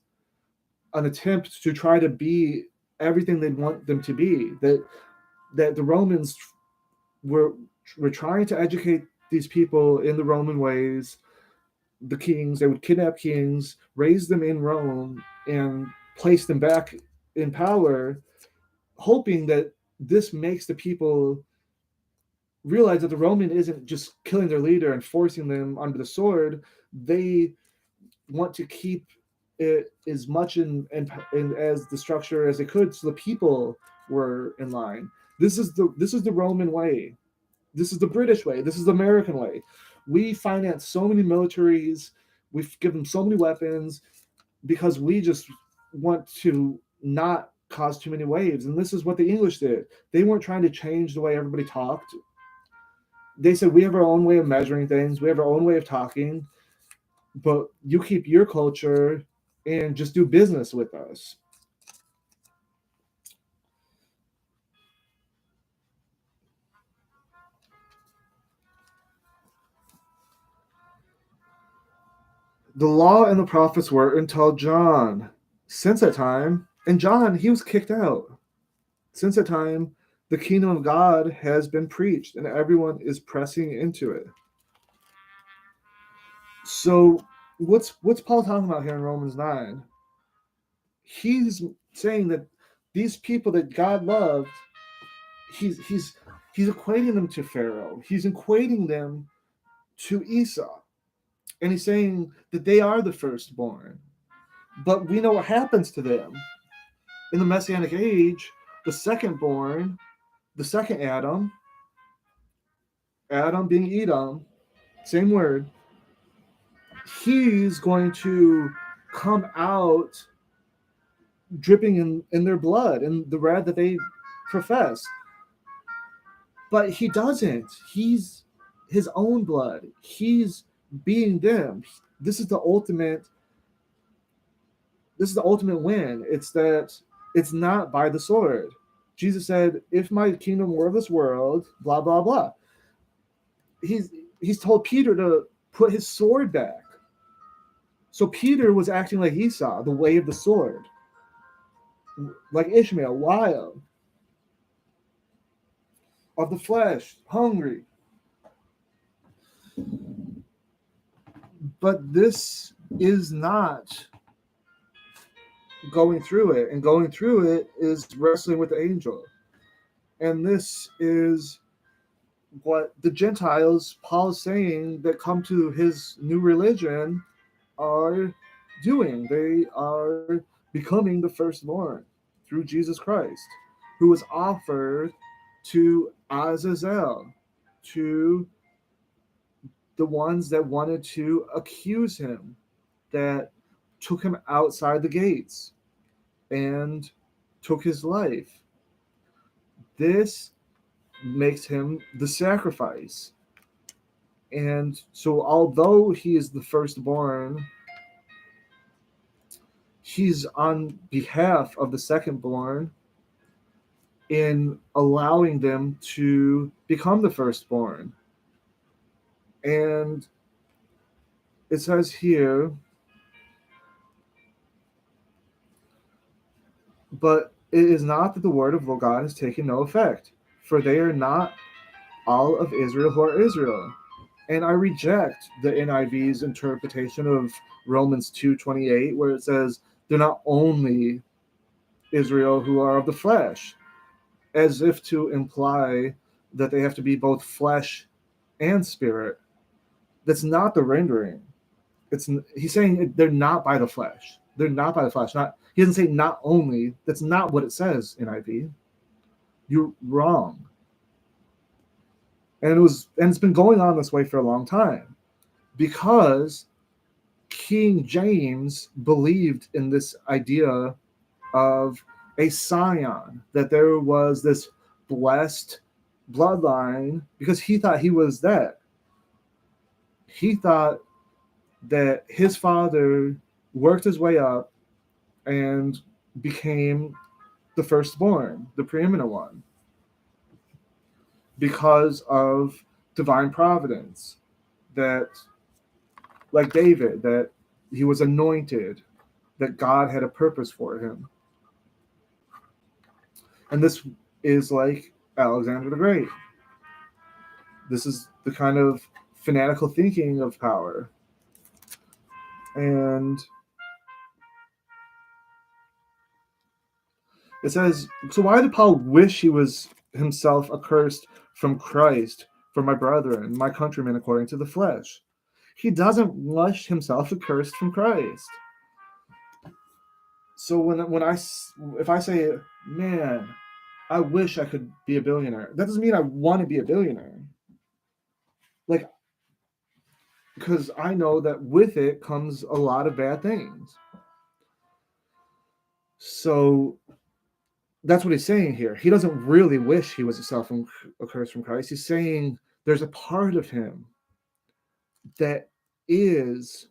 an attempt to try to be everything they'd want them to be. That the Romans were trying to educate these people in the Roman ways. The kings, they would kidnap kings, raise them in Rome, and place them back in power, hoping that this makes the people realize that the Roman isn't just killing their leader and forcing them under the sword. They want to keep it as much in as the structure as they could, so the people were in line. This is the Roman way. This is the British way. This is the American way. We finance so many militaries. We've given them so many weapons because we just want to not cause too many waves. And this is what the English did. They weren't trying to change the way everybody talked. They said, we have our own way of measuring things. We have our own way of talking. But you keep your culture and just do business with us. The law and the prophets were until John. Since that time, and John, he was kicked out. Since that time, the kingdom of God has been preached, and everyone is pressing into it. So, what's Paul talking about here in Romans 9? He's saying that these people that God loved, he's equating them to Pharaoh. He's equating them to Esau. And he's saying that they are the firstborn. But we know what happens to them. In the Messianic age, the secondborn, the second Adam being Edom, same word, he's going to come out dripping in their blood and the wrath that they profess. But he doesn't. He's his own blood. He's being them. This is the ultimate win. It's that it's not by the sword. Jesus said, if my kingdom were of this world, blah, blah, blah. He's told Peter to put his sword back. So Peter was acting like Esau, the way of the sword. Like Ishmael, wild, of the flesh, hungry. But this is not going through it. And going through it is wrestling with the angel. And this is what the Gentiles, Paul is saying, that come to his new religion are doing. They are becoming the firstborn through Jesus Christ, who was offered to Azazel, to the ones that wanted to accuse him, that took him outside the gates and took his life. This makes him the sacrifice. And so although he is the firstborn, he's on behalf of the secondborn in allowing them to become the firstborn. And it says here, but it is not that the word of God has taken no effect, for they are not all of Israel who are Israel. And I reject the NIV's interpretation of Romans 2:28, where it says they're not only Israel who are of the flesh, as if to imply that they have to be both flesh and spirit. That's not the rendering. He's saying they're not by the flesh. They're not by the flesh. Not he doesn't say not only. That's not what it says in NIV. You're wrong. And it's been going on this way for a long time because King James believed in this idea of a Scion, that there was this blessed bloodline, because he thought he was that. He thought that his father worked his way up and became the firstborn, the preeminent one, because of divine providence. That, like David, that he was anointed, that God had a purpose for him. And this is like Alexander the Great. This is the kind of fanatical thinking of power. And it says, so why did Paul wish he was himself accursed from Christ for my brethren, my countrymen according to the flesh? He doesn't wish himself accursed from Christ. So if I say, man, I wish I could be a billionaire, that doesn't mean I want to be a billionaire. Like, because I know that with it comes a lot of bad things. So that's what he's saying here. He doesn't really wish he was himself accursed from Christ. He's saying there's a part of him that is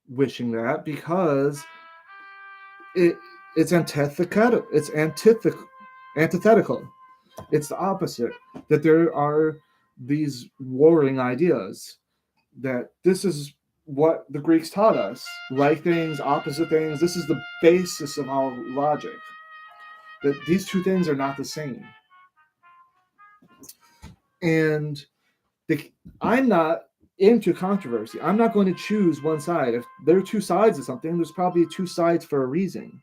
wishing that, because it's antithetical. It's antithetical. It's the opposite. That there are these warring ideas, that this is what the Greeks taught us. Like things, opposite things. This is the basis of all logic. That these two things are not the same. And I'm not into controversy. I'm not going to choose one side. If there are two sides of something, there's probably two sides for a reason.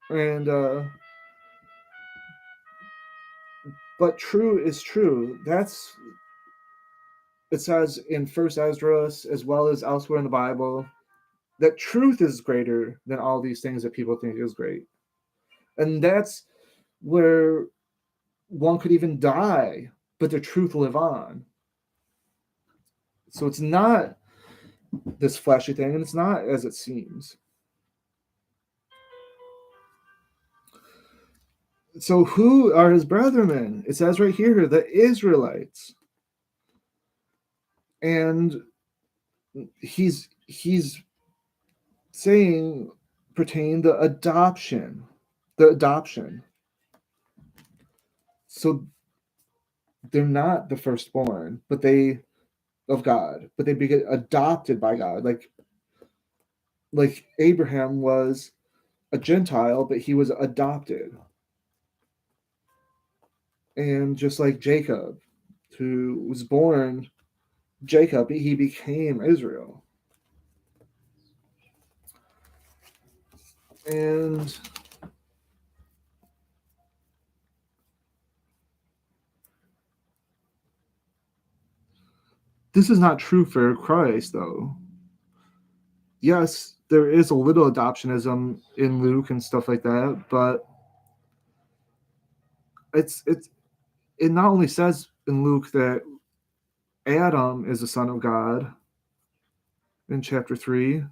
And but true is true. It says in First Esdras, as well as elsewhere in the Bible, that truth is greater than all these things that people think is great. And that's where one could even die, but the truth will live on. So it's not this fleshy thing, and it's not as it seems. So who are his brethren? It says right here, the Israelites. And he's saying pertain the adoption. So they're not the firstborn, but they of God, but they get adopted by God. Like Abraham was a Gentile, but he was adopted. And just like Jacob, who was born Jacob, he became Israel. And this is not true for Christ, though. Yes, there is a little adoptionism in Luke and stuff like that, but it not only says in Luke that Adam is the son of God in chapter 3.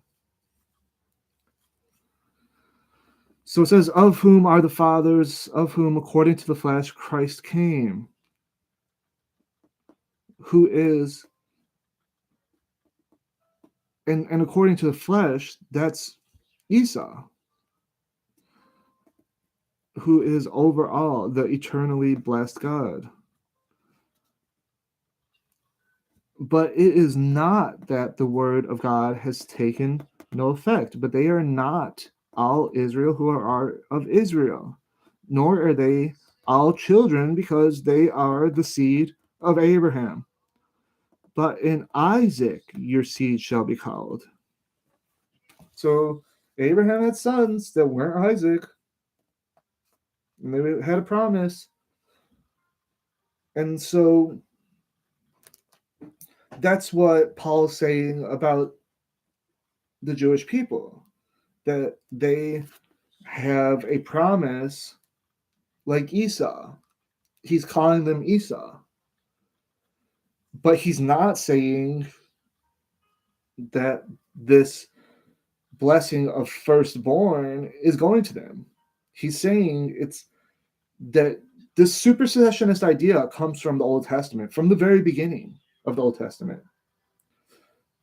So it says, of whom are the fathers, of whom according to the flesh Christ came, who is, and according to the flesh, that's Esau, who is over all, the eternally blessed God. But it is not that the word of God has taken no effect, but they are not all Israel who are of Israel, nor are they all children because they are the seed of Abraham. But in Isaac your seed shall be called. So Abraham had sons that weren't Isaac, and they had a promise. And so that's what Paul's saying about the Jewish people, that they have a promise like Esau. He's calling them Esau. But he's not saying that this blessing of firstborn is going to them. He's saying it's that this supersessionist idea comes from the Old Testament, from the very beginning of the Old Testament.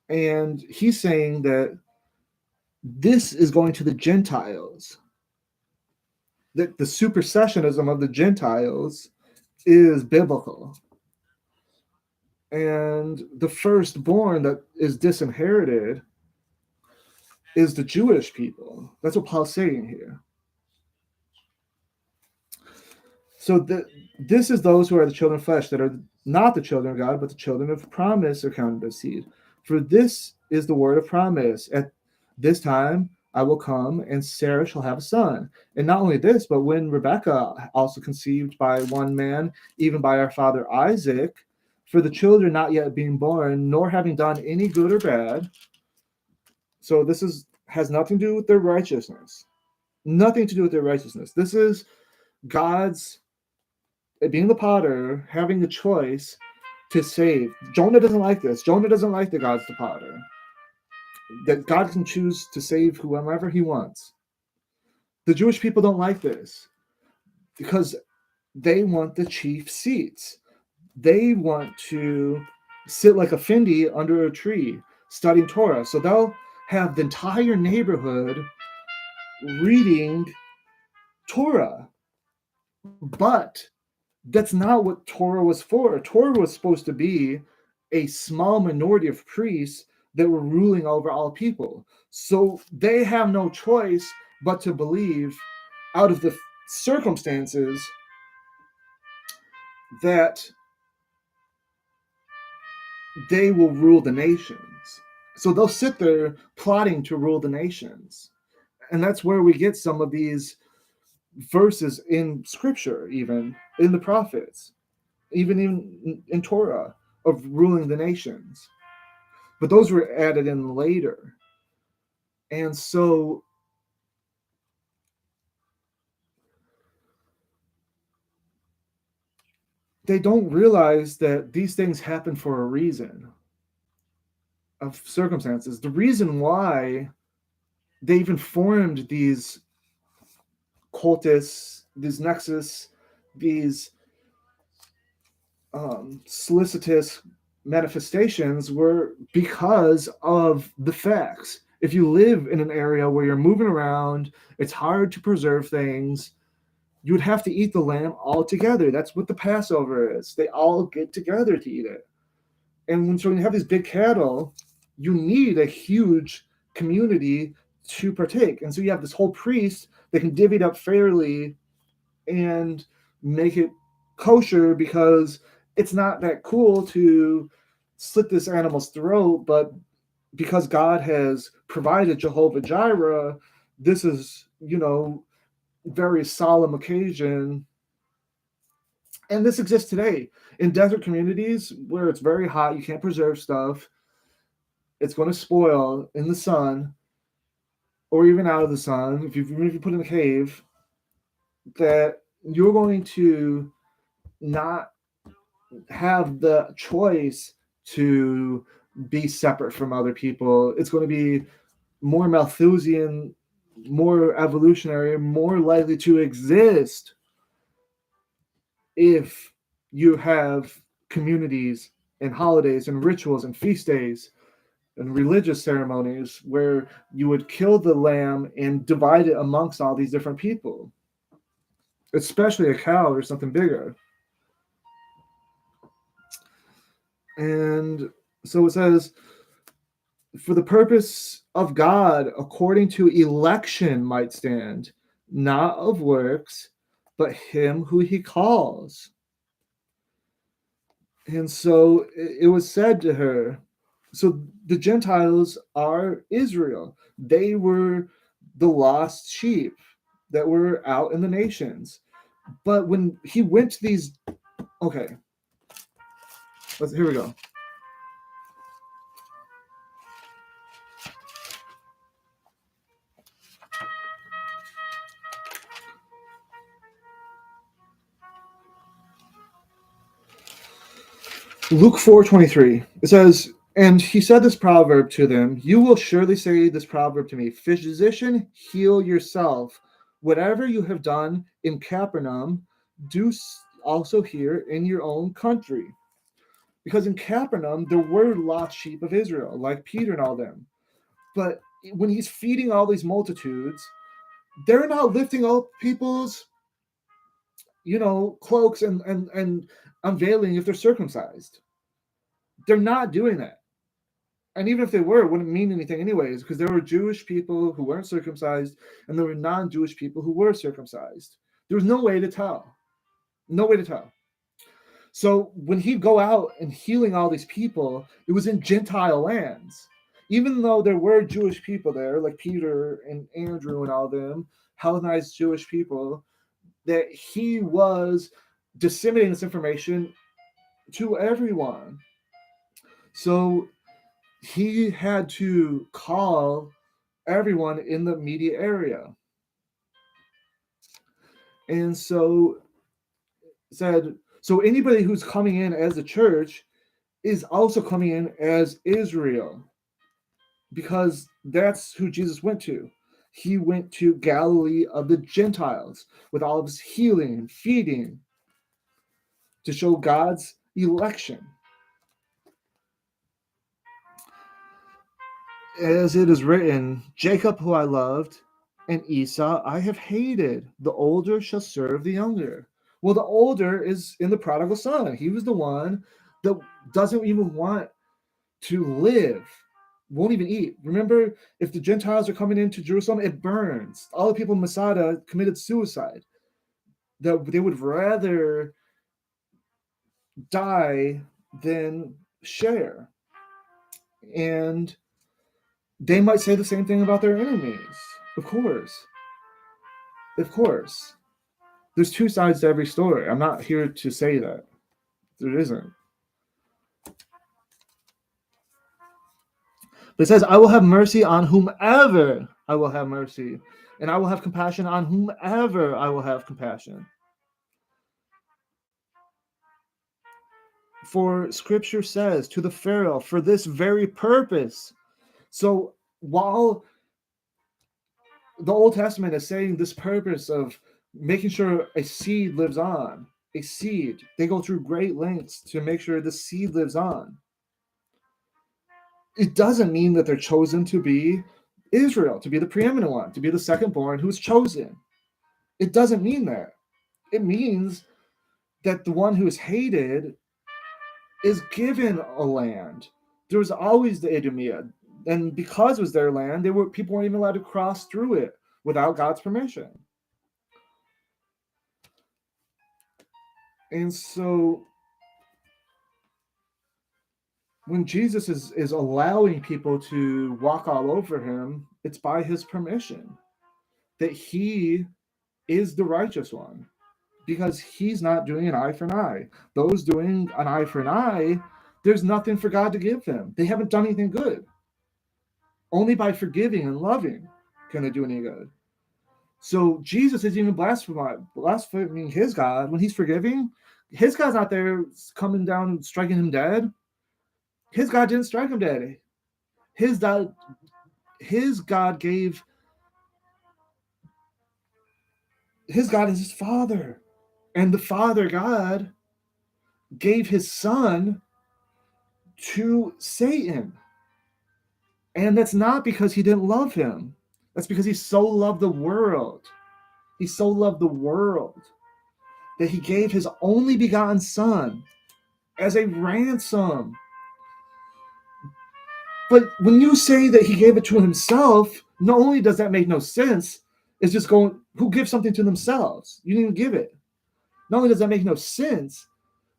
And he's saying that this is going to the Gentiles, that the supersessionism of the Gentiles is biblical. And the firstborn that is disinherited is the Jewish people. That's what Paul's saying here. So this is those who are the children of flesh, that are not the children of God, but the children of promise are counted as seed. For this is the word of promise. At this time I will come, and Sarah shall have a son. And not only this, but when Rebekah also conceived by one man, even by our father Isaac, for the children not yet being born, nor having done any good or bad. So this has nothing to do with their righteousness. Nothing to do with their righteousness. This is God's, being the potter, having the choice to save. Jonah doesn't like this. Jonah doesn't like that God's the potter, that God can choose to save whomever he wants. The Jewish people don't like this because they want the chief seats. They want to sit like a Findi under a tree studying Torah. So they'll have the entire neighborhood reading Torah. But that's not what Torah was for. Torah was supposed to be a small minority of priests that were ruling over all people. So they have no choice but to believe, out of the circumstances, that they will rule the nations. So they'll sit there plotting to rule the nations. And that's where we get some of these verses in scripture, even in the prophets, even in Torah, of ruling the nations. But those were added in later. And so they don't realize that these things happen for a reason, of circumstances. The reason why they even formed these cultists, these nexus, these solicitous manifestations were because of the facts. If you live in an area where you're moving around, it's hard to preserve things, you would have to eat the lamb all together. That's what the Passover is. They all get together to eat it. And when you have these big cattle, you need a huge community to partake. And so you have this whole priest that can divvy it up fairly and make it kosher, because it's not that cool to slit this animal's throat, but because God has provided Jehovah Jireh, this is, very solemn occasion. And this exists today in desert communities where it's very hot, you can't preserve stuff, it's going to spoil in the sun, or even out of the sun, even if you put it in a cave, that you're going to not have the choice to be separate from other people. It's going to be more Malthusian, more evolutionary, more likely to exist if you have communities and holidays and rituals and feast days and religious ceremonies where you would kill the lamb and divide it amongst all these different people, especially a cow or something bigger. And So it says, for the purpose of God, according to election might stand, not of works, but him who he calls. And so it was said to her, so the Gentiles are Israel. They were the lost sheep that were out in the nations. But when he went to these, okay, here we go. Luke 4:23. It says, and he said this proverb to them, you will surely say this proverb to me, physician, heal yourself. Whatever you have done in Capernaum, do also here in your own country. Because in Capernaum, there were lost sheep of Israel, like Peter and all them. But when he's feeding all these multitudes, they're not lifting up people's, cloaks and unveiling if they're circumcised. They're not doing that. And even if they were, it wouldn't mean anything anyways, because there were Jewish people who weren't circumcised and there were non-Jewish people who were circumcised. There was no way to tell. No way to tell. So when he'd go out and healing all these people, it was in Gentile lands. Even though there were Jewish people there, like Peter and Andrew and all them, Hellenized Jewish people, that he was disseminating this information to everyone. So he had to call everyone in the immediate area. And so said, so anybody who's coming in as a church is also coming in as Israel, because that's who Jesus went to. He went to Galilee of the Gentiles with all of his healing and feeding to show God's election. As it is written, Jacob who I loved, and Esau I have hated. The older shall serve the younger. Well, the older is in the prodigal son. He was the one that doesn't even want to live, won't even eat. Remember, if the Gentiles are coming into Jerusalem, it burns. All the people in Masada committed suicide. That they would rather die than share. And they might say the same thing about their enemies. Of course. Of course. There's two sides to every story. I'm not here to say that. There isn't. But it says, I will have mercy on whomever I will have mercy, and I will have compassion on whomever I will have compassion. For scripture says to the Pharaoh, for this very purpose. So while the Old Testament is saying this purpose of making sure a seed lives on, a seed, they go through great lengths to make sure the seed lives on. It doesn't mean that they're chosen to be Israel, to be the preeminent one, to be the second born who's chosen. It doesn't mean that. It means that the one who is hated is given a land. There was always the Idumea, and because it was their land, people weren't even allowed to cross through it without God's permission. And so when Jesus is allowing people to walk all over him, it's by his permission, that he is the righteous one, because he's not doing an eye for an eye. Those doing an eye for an eye, there's nothing for God to give them. They haven't done anything good. Only by forgiving and loving can they do any good. So Jesus isn't even blaspheming his God when he's forgiving. His God's not there coming down and striking him dead. His God didn't strike him dead. His God gave, his God is his Father. And the Father God gave his Son to Satan. And that's not because he didn't love him. That's because he so loved the world. He so loved the world that he gave his only begotten Son as a ransom But when you say that he gave it to himself, not only does that make no sense, it's just going, who gives something to themselves? You didn't give it. Not only does that make no sense,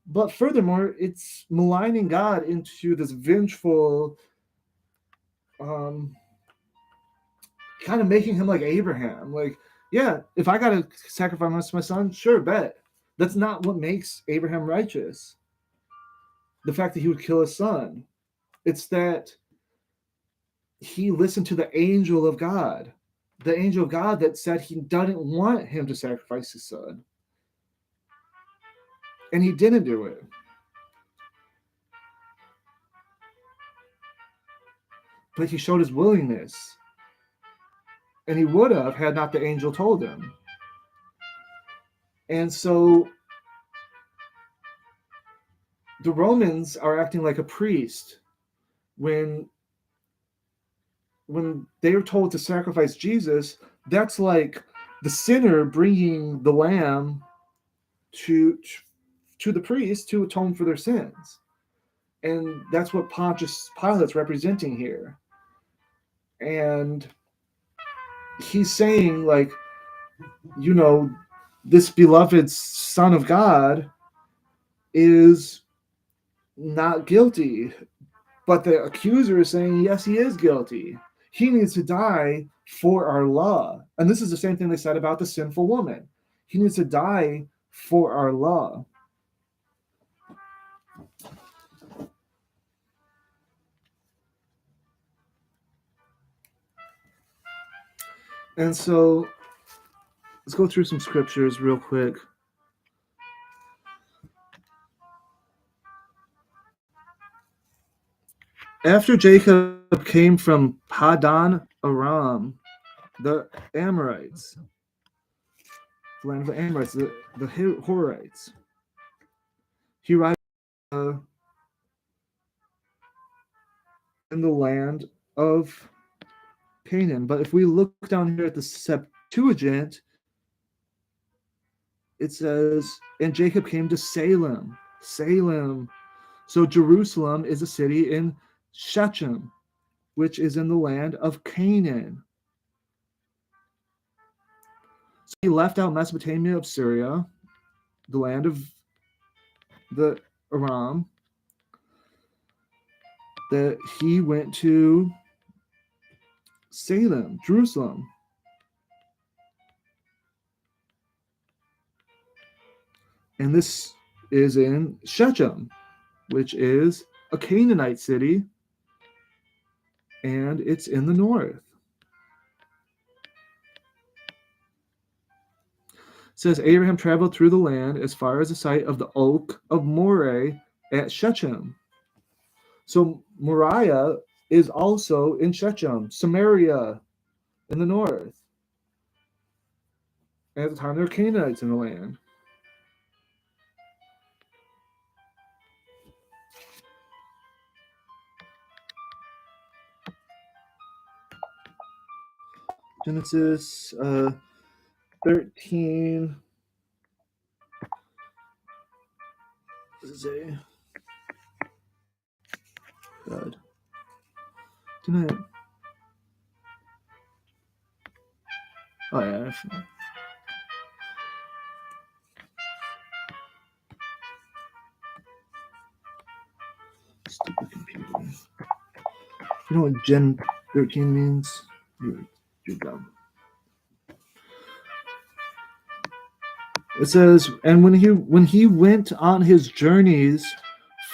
but furthermore, it's maligning God into this vengeful, kind of making him like Abraham. Like, yeah, if I gotta sacrifice my son, sure, bet. That's not what makes Abraham righteous. The fact that he would kill his son. It's that he listened to the angel of God. The angel of God that said he doesn't want him to sacrifice his son. And he didn't do it. But he showed his willingness. And he would have had not the angel told him. And so the Romans are acting like a priest when they are told to sacrifice Jesus. That's like the sinner bringing the lamb to the priest to atone for their sins. And that's what Pontius Pilate's representing here. And he's saying, like, you know, this beloved Son of God is not guilty. But the accuser is saying, yes, he is guilty. He needs to die for our law. And this is the same thing they said about the sinful woman. He needs to die for our law. And so let's go through some scriptures real quick. After Jacob came from Padan Aram, the Amorites, the land of the Amorites, the Horites, he arrived in the land of Canaan. But if we look down here at the Septuagint, it says, and Jacob came to Salem. Salem. So Jerusalem is a city in Shechem, which is in the land of Canaan. So he left out Mesopotamia of Syria, the land of the Aram, that he went to Salem, Jerusalem. And this is in Shechem, which is a Canaanite city, and it's in the north. It says Abraham traveled through the land as far as the site of the oak of Moreh at Shechem. So Moriah is also in Shechem, Samaria in the north. And at the time, there were Canaanites in the land. Genesis 13. What does it say? God. Didn't I? Oh, yeah. Stupid computer. You know what Gen 13 means? You're dumb. It says, and when he went on his journeys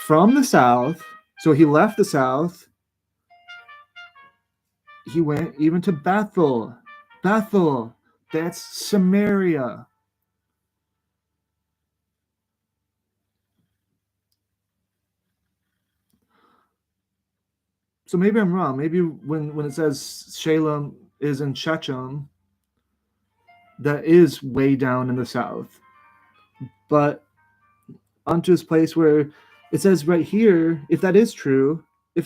from the south, so he left the south, he went even to Bethel. Bethel, that's Samaria. So maybe I'm wrong. Maybe when it says Shalem is in Shechem, that is way down in the south. But onto this place where it says right here, if that is true, it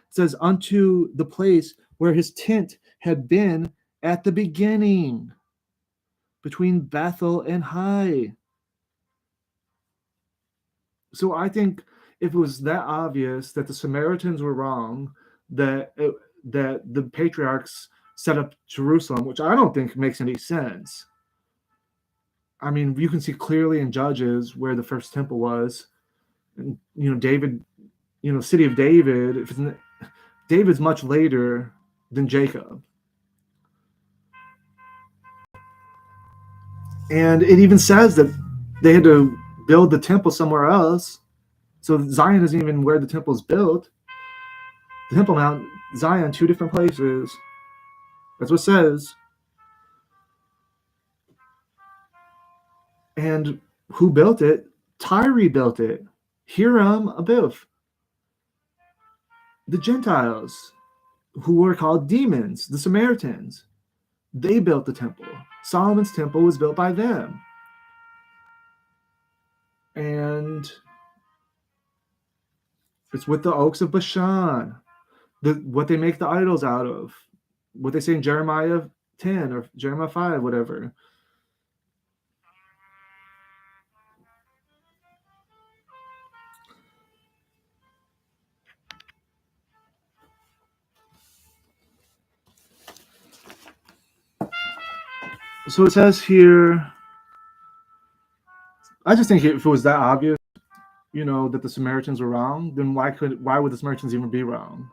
says unto the place where his tent had been at the beginning, between Bethel and Hai. So I think if it was that obvious that the Samaritans were wrong, that the patriarchs set up Jerusalem, which I don't think makes any sense. I mean, you can see clearly in Judges where the first temple was, and David, city of David. If it's, David's much later than Jacob, and it even says that they had to build the temple somewhere else. So Zion isn't even where the temple is built. The Temple Mount, Zion, two different places. That's what it says. And who built it? Tyre built it. Hiram Abiff. The Gentiles, who were called demons, the Samaritans, they built the temple. Solomon's temple was built by them. And it's with the oaks of Bashan. What they make the idols out of. What they say in Jeremiah 10 or Jeremiah 5, whatever. So it says here, I just think if it was that obvious, that the Samaritans were wrong, then why would the Samaritans even be wrong?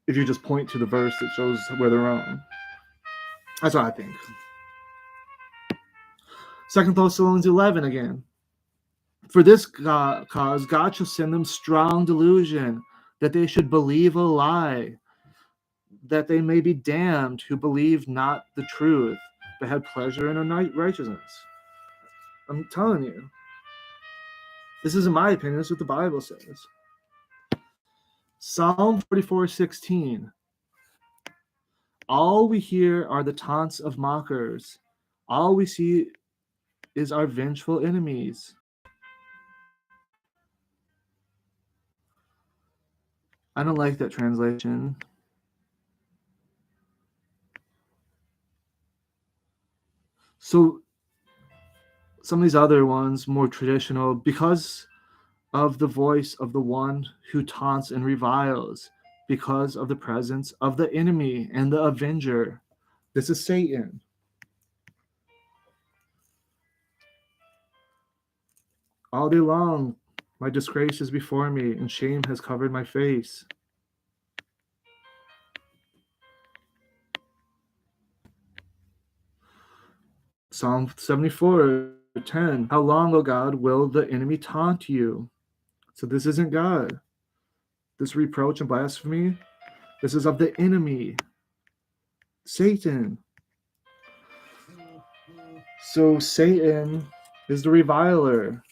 If you just point to the verse that shows where they're wrong. That's what I think. 2 Thessalonians 11 again. For this cause, God shall send them strong delusion, that they should believe a lie, that they may be damned who believe not the truth, but had pleasure in unrighteousness. I'm telling you. This isn't my opinion. This is what the Bible says. Psalm 44:16. All we hear are the taunts of mockers. All we see is our vengeful enemies. I don't like that translation. So some of these other ones, more traditional, because of the voice of the one who taunts and reviles, because of the presence of the enemy and the avenger. This is Satan. All day long, my disgrace is before me, and shame has covered my face. Psalm 74:10. How long, O God, will the enemy taunt you? So this isn't God. This reproach and blasphemy, this is of the enemy, Satan. So Satan is the reviler,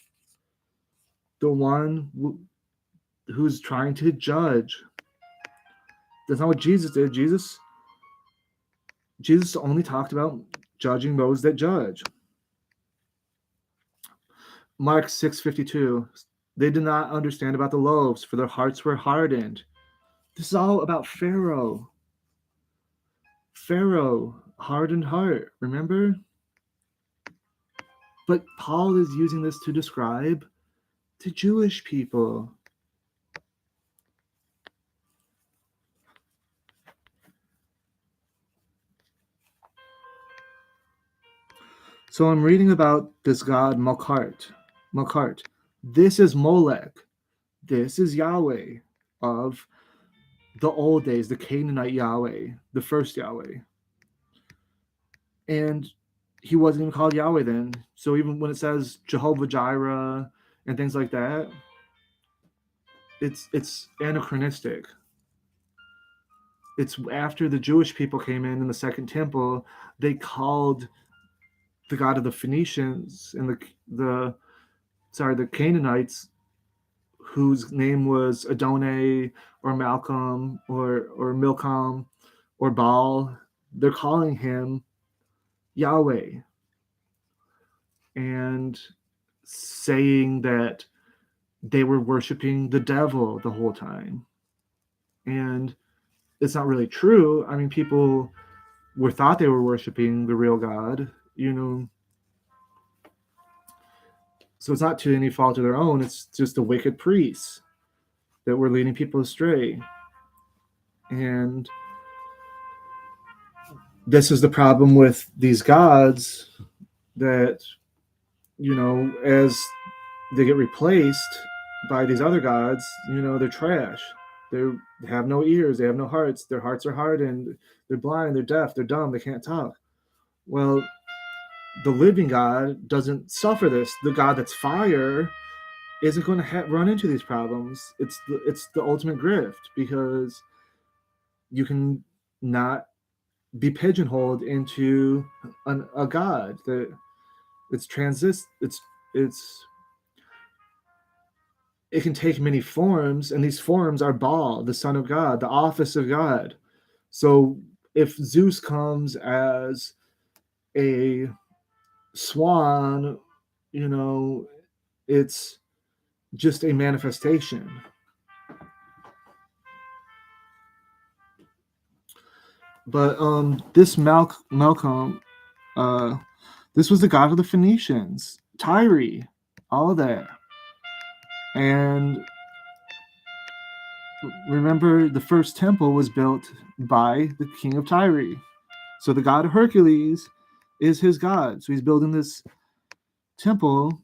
the one who's trying to judge. That's not what Jesus did. Jesus only talked about judging those that judge. Mark 6:52. They did not understand about the loaves, for their hearts were hardened. This is all about Pharaoh. Pharaoh, hardened heart, remember? But Paul is using this to describe the Jewish people. So I'm reading about this god Makart. This is Molech. This is Yahweh of the old days, the Canaanite Yahweh, the first Yahweh. And he wasn't even called Yahweh then. So even when it says Jehovah Jireh and things like that, it's anachronistic. It's after the Jewish people came in the Second Temple, they called the god of the Phoenicians and the Canaanites, whose name was Adonai or Malcolm or Milcom or Baal. They're calling him Yahweh and saying that they were worshiping the devil the whole time. And it's not really true. I mean, people thought they were worshiping the real God, So it's not to any fault of their own. It's just the wicked priests that were leading people astray. And this is the problem with these gods, that, as they get replaced by these other gods, they're trash. They have no ears, they have no hearts, their hearts are hardened, they're blind, they're deaf, they're dumb, they can't talk. Well, the living God doesn't suffer this. The God that's fire isn't going to run into these problems. It's the ultimate grift, because you can not be pigeonholed into a God that it can take many forms, and these forms are Baal, the son of God, the office of God. So if Zeus comes as a swan, it's just a manifestation. But this Malcolm, this was the god of the Phoenicians, Tyre, all that. And remember, the first temple was built by the king of Tyre. So the god Hercules is his god. So he's building this temple,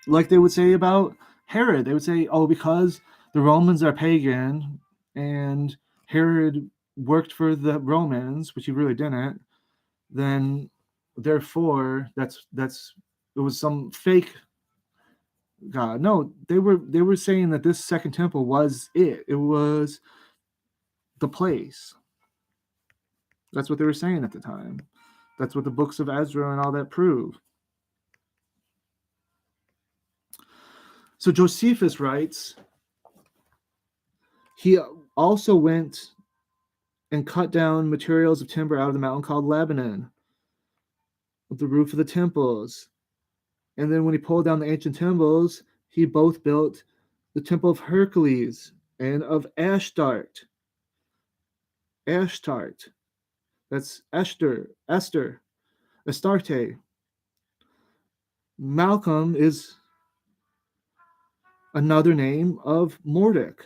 like they would say about Herod. They would say, oh, because the Romans are pagan and Herod worked for the Romans, which he really didn't, then therefore it was some fake god. No, they were saying that this second temple was it. It was the place. That's what they were saying at the time. That's what the books of Ezra and all that prove. So Josephus writes, he also went and cut down materials of timber out of the mountain called Lebanon, of the roof of the temples. And then when he pulled down the ancient temples, he both built the temple of Hercules and of Ashtart. That's Esther, Astarte. Malcolm is another name of Marduk.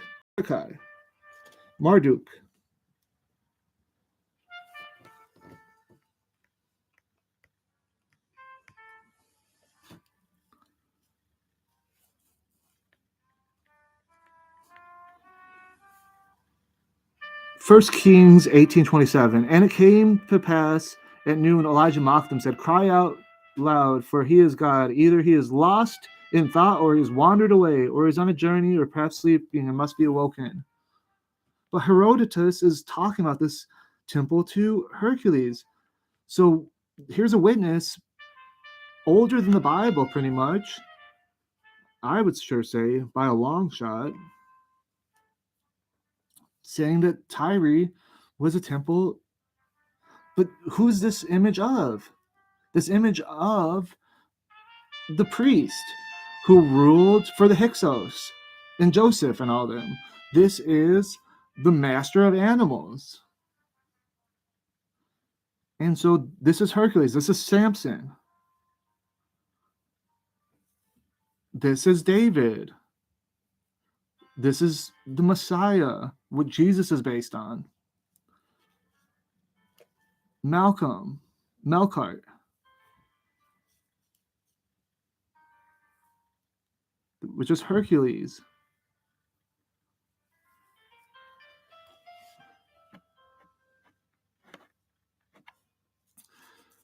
1 Kings 18:27. And it came to pass at noon, Elijah mocked them, said, cry out loud, for he is God. Either he is lost in thought, or he is wandered away, or is on a journey, or perhaps sleeping and must be awoken. But Herodotus is talking about this temple to Hercules. So here's a witness older than the Bible, pretty much. I would sure say by a long shot, saying that Tyre was a temple. But who's this image of? This image of the priest who ruled for the Hyksos and Joseph and all them. This is the master of animals. And so this is Hercules. This is Samson. This is David. This is the Messiah, what Jesus is based on. Melkart, which is Hercules.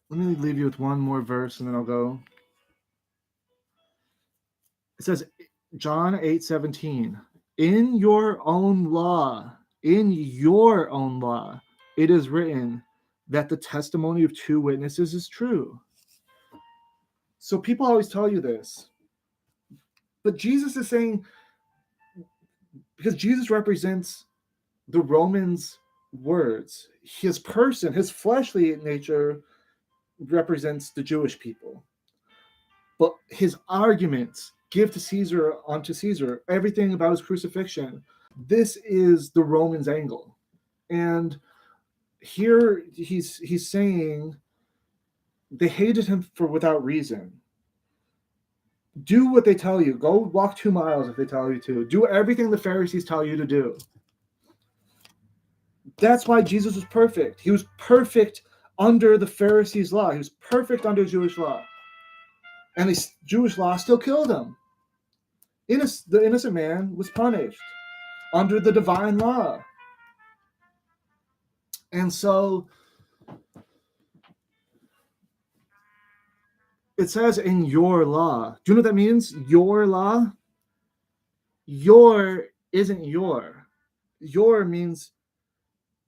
Let me leave you with one more verse and then I'll go. It says, John 8:17, in your own law, it is written that the testimony of two witnesses is true. So people always tell you this. But Jesus is saying, because Jesus represents the Romans' words, his person, his fleshly nature represents the Jewish people. But his arguments, give to Caesar unto Caesar, everything about his crucifixion, this is the Romans' angle. And here he's saying they hated him for without reason. Do what they tell you. Go walk 2 miles if they tell you to. Do everything the Pharisees tell you to do. That's why Jesus was perfect. He was perfect under the Pharisees' law. He was perfect under Jewish law. And the Jewish law still killed him. The innocent man was punished under the divine law. And so it says in your law. Do you know what that means? Your law? Your isn't your. Your means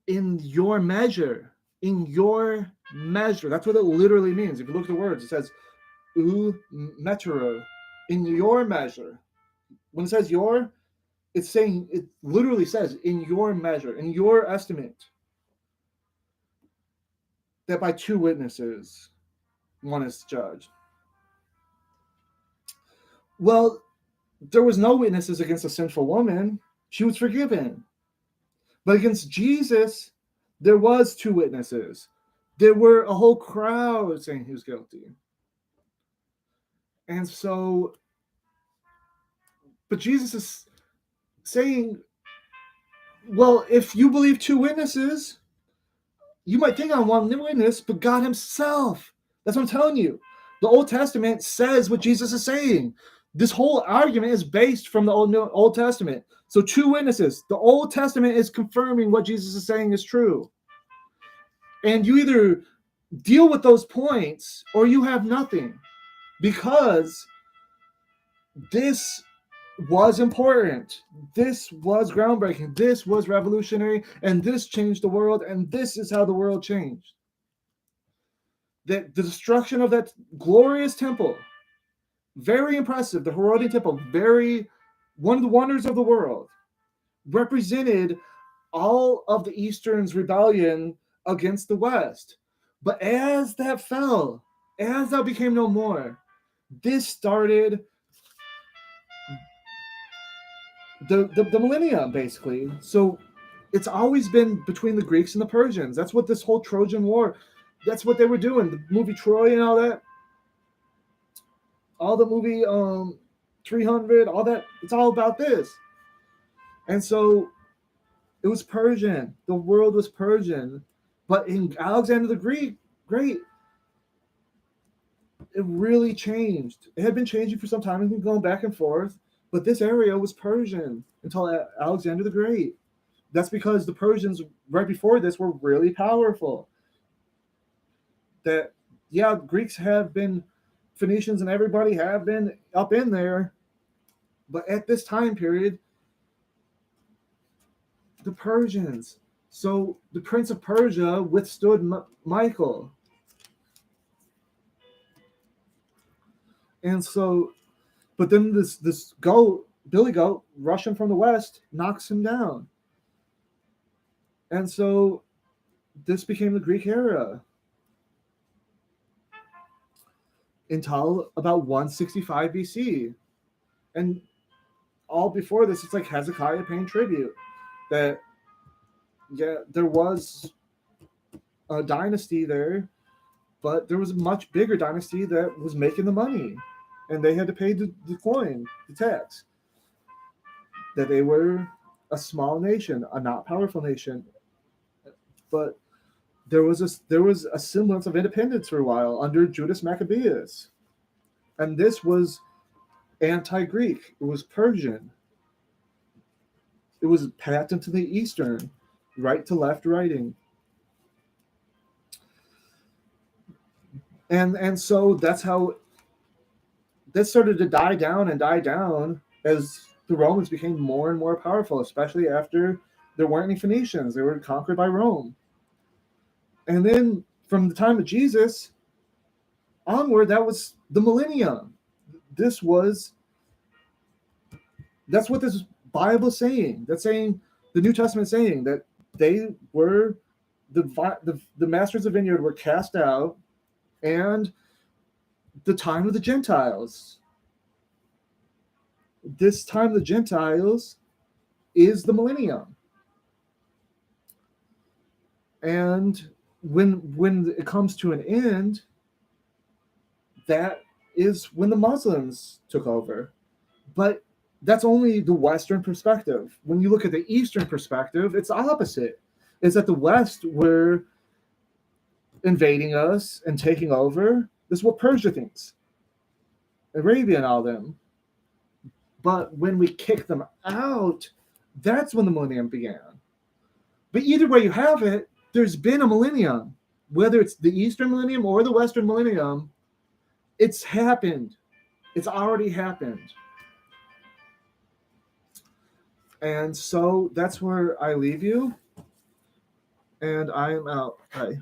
in your measure. In your measure. That's what it literally means. If you look at the words, it says metero. In your measure. When it says your, it's saying, it literally says in your measure, in your estimate, that by 2 witnesses, one is judged. Well, there was no witnesses against a sinful woman. She was forgiven. But against Jesus, there was 2 witnesses. There were a whole crowd saying he was guilty. And so, but Jesus is saying, well, if you believe 2 witnesses, you might think on one witness, but God himself. That's what I'm telling you. The Old Testament says what Jesus is saying. This whole argument is based from the Old Testament. So 2 witnesses. The Old Testament is confirming what Jesus is saying is true. And you either deal with those points or you have nothing. Because this was important. This was groundbreaking. This was revolutionary. And this changed the world. And this is how the world changed. That the destruction of that glorious temple, very impressive, the Herodian temple, one of the wonders of the world, represented all of the Eastern's rebellion against the West. But as that fell, as that became no more, this started the millennium, basically. So it's always been between the Greeks and the Persians. That's what this whole Trojan War, that's what they were doing. The movie Troy and all that. All the movie 300, all that, it's all about this. And so it was Persian. The world was Persian. But in Alexander the Great, it really changed. It had been changing for some time and been going back and forth. But this area was Persian until Alexander the Great. That's because the Persians right before this were really powerful. That, yeah, Greeks have been, Phoenicians and everybody have been up in there. But at this time period, the Persians. So the Prince of Persia withstood Michael. And so, but then this Billy Goat, Russian from the West, knocks him down. And so this became the Greek era. Until about 165 BC. And all before this, it's like Hezekiah paying tribute. That, yeah, there was a dynasty there, but there was a much bigger dynasty that was making the money. And they had to pay the coin, the tax. That they were a small nation, a not powerful nation. But there was a semblance of independence for a while under Judas Maccabeus. And this was anti-Greek. It was Persian. It was patent to the Eastern, right to left writing. And so that's how this started to die down as the Romans became more and more powerful, especially after there weren't any Phoenicians. They were conquered by Rome. And then from the time of Jesus onward, that was the millennium. That's what this Bible is saying. That's saying, the New Testament saying that they were, the masters of vineyard were cast out, and the time of the Gentiles. This time of the Gentiles is the millennium. And when it comes to an end, that is when the Muslims took over. But that's only the Western perspective. When you look at the Eastern perspective, it's opposite. It's that the West were invading us and taking over. This is what Persia thinks. Arabia and all them. But when we kick them out, that's when the millennium began. But either way you have it, there's been a millennium. Whether it's the Eastern millennium or the Western millennium, it's happened. It's already happened. And so that's where I leave you. And I am out. Bye.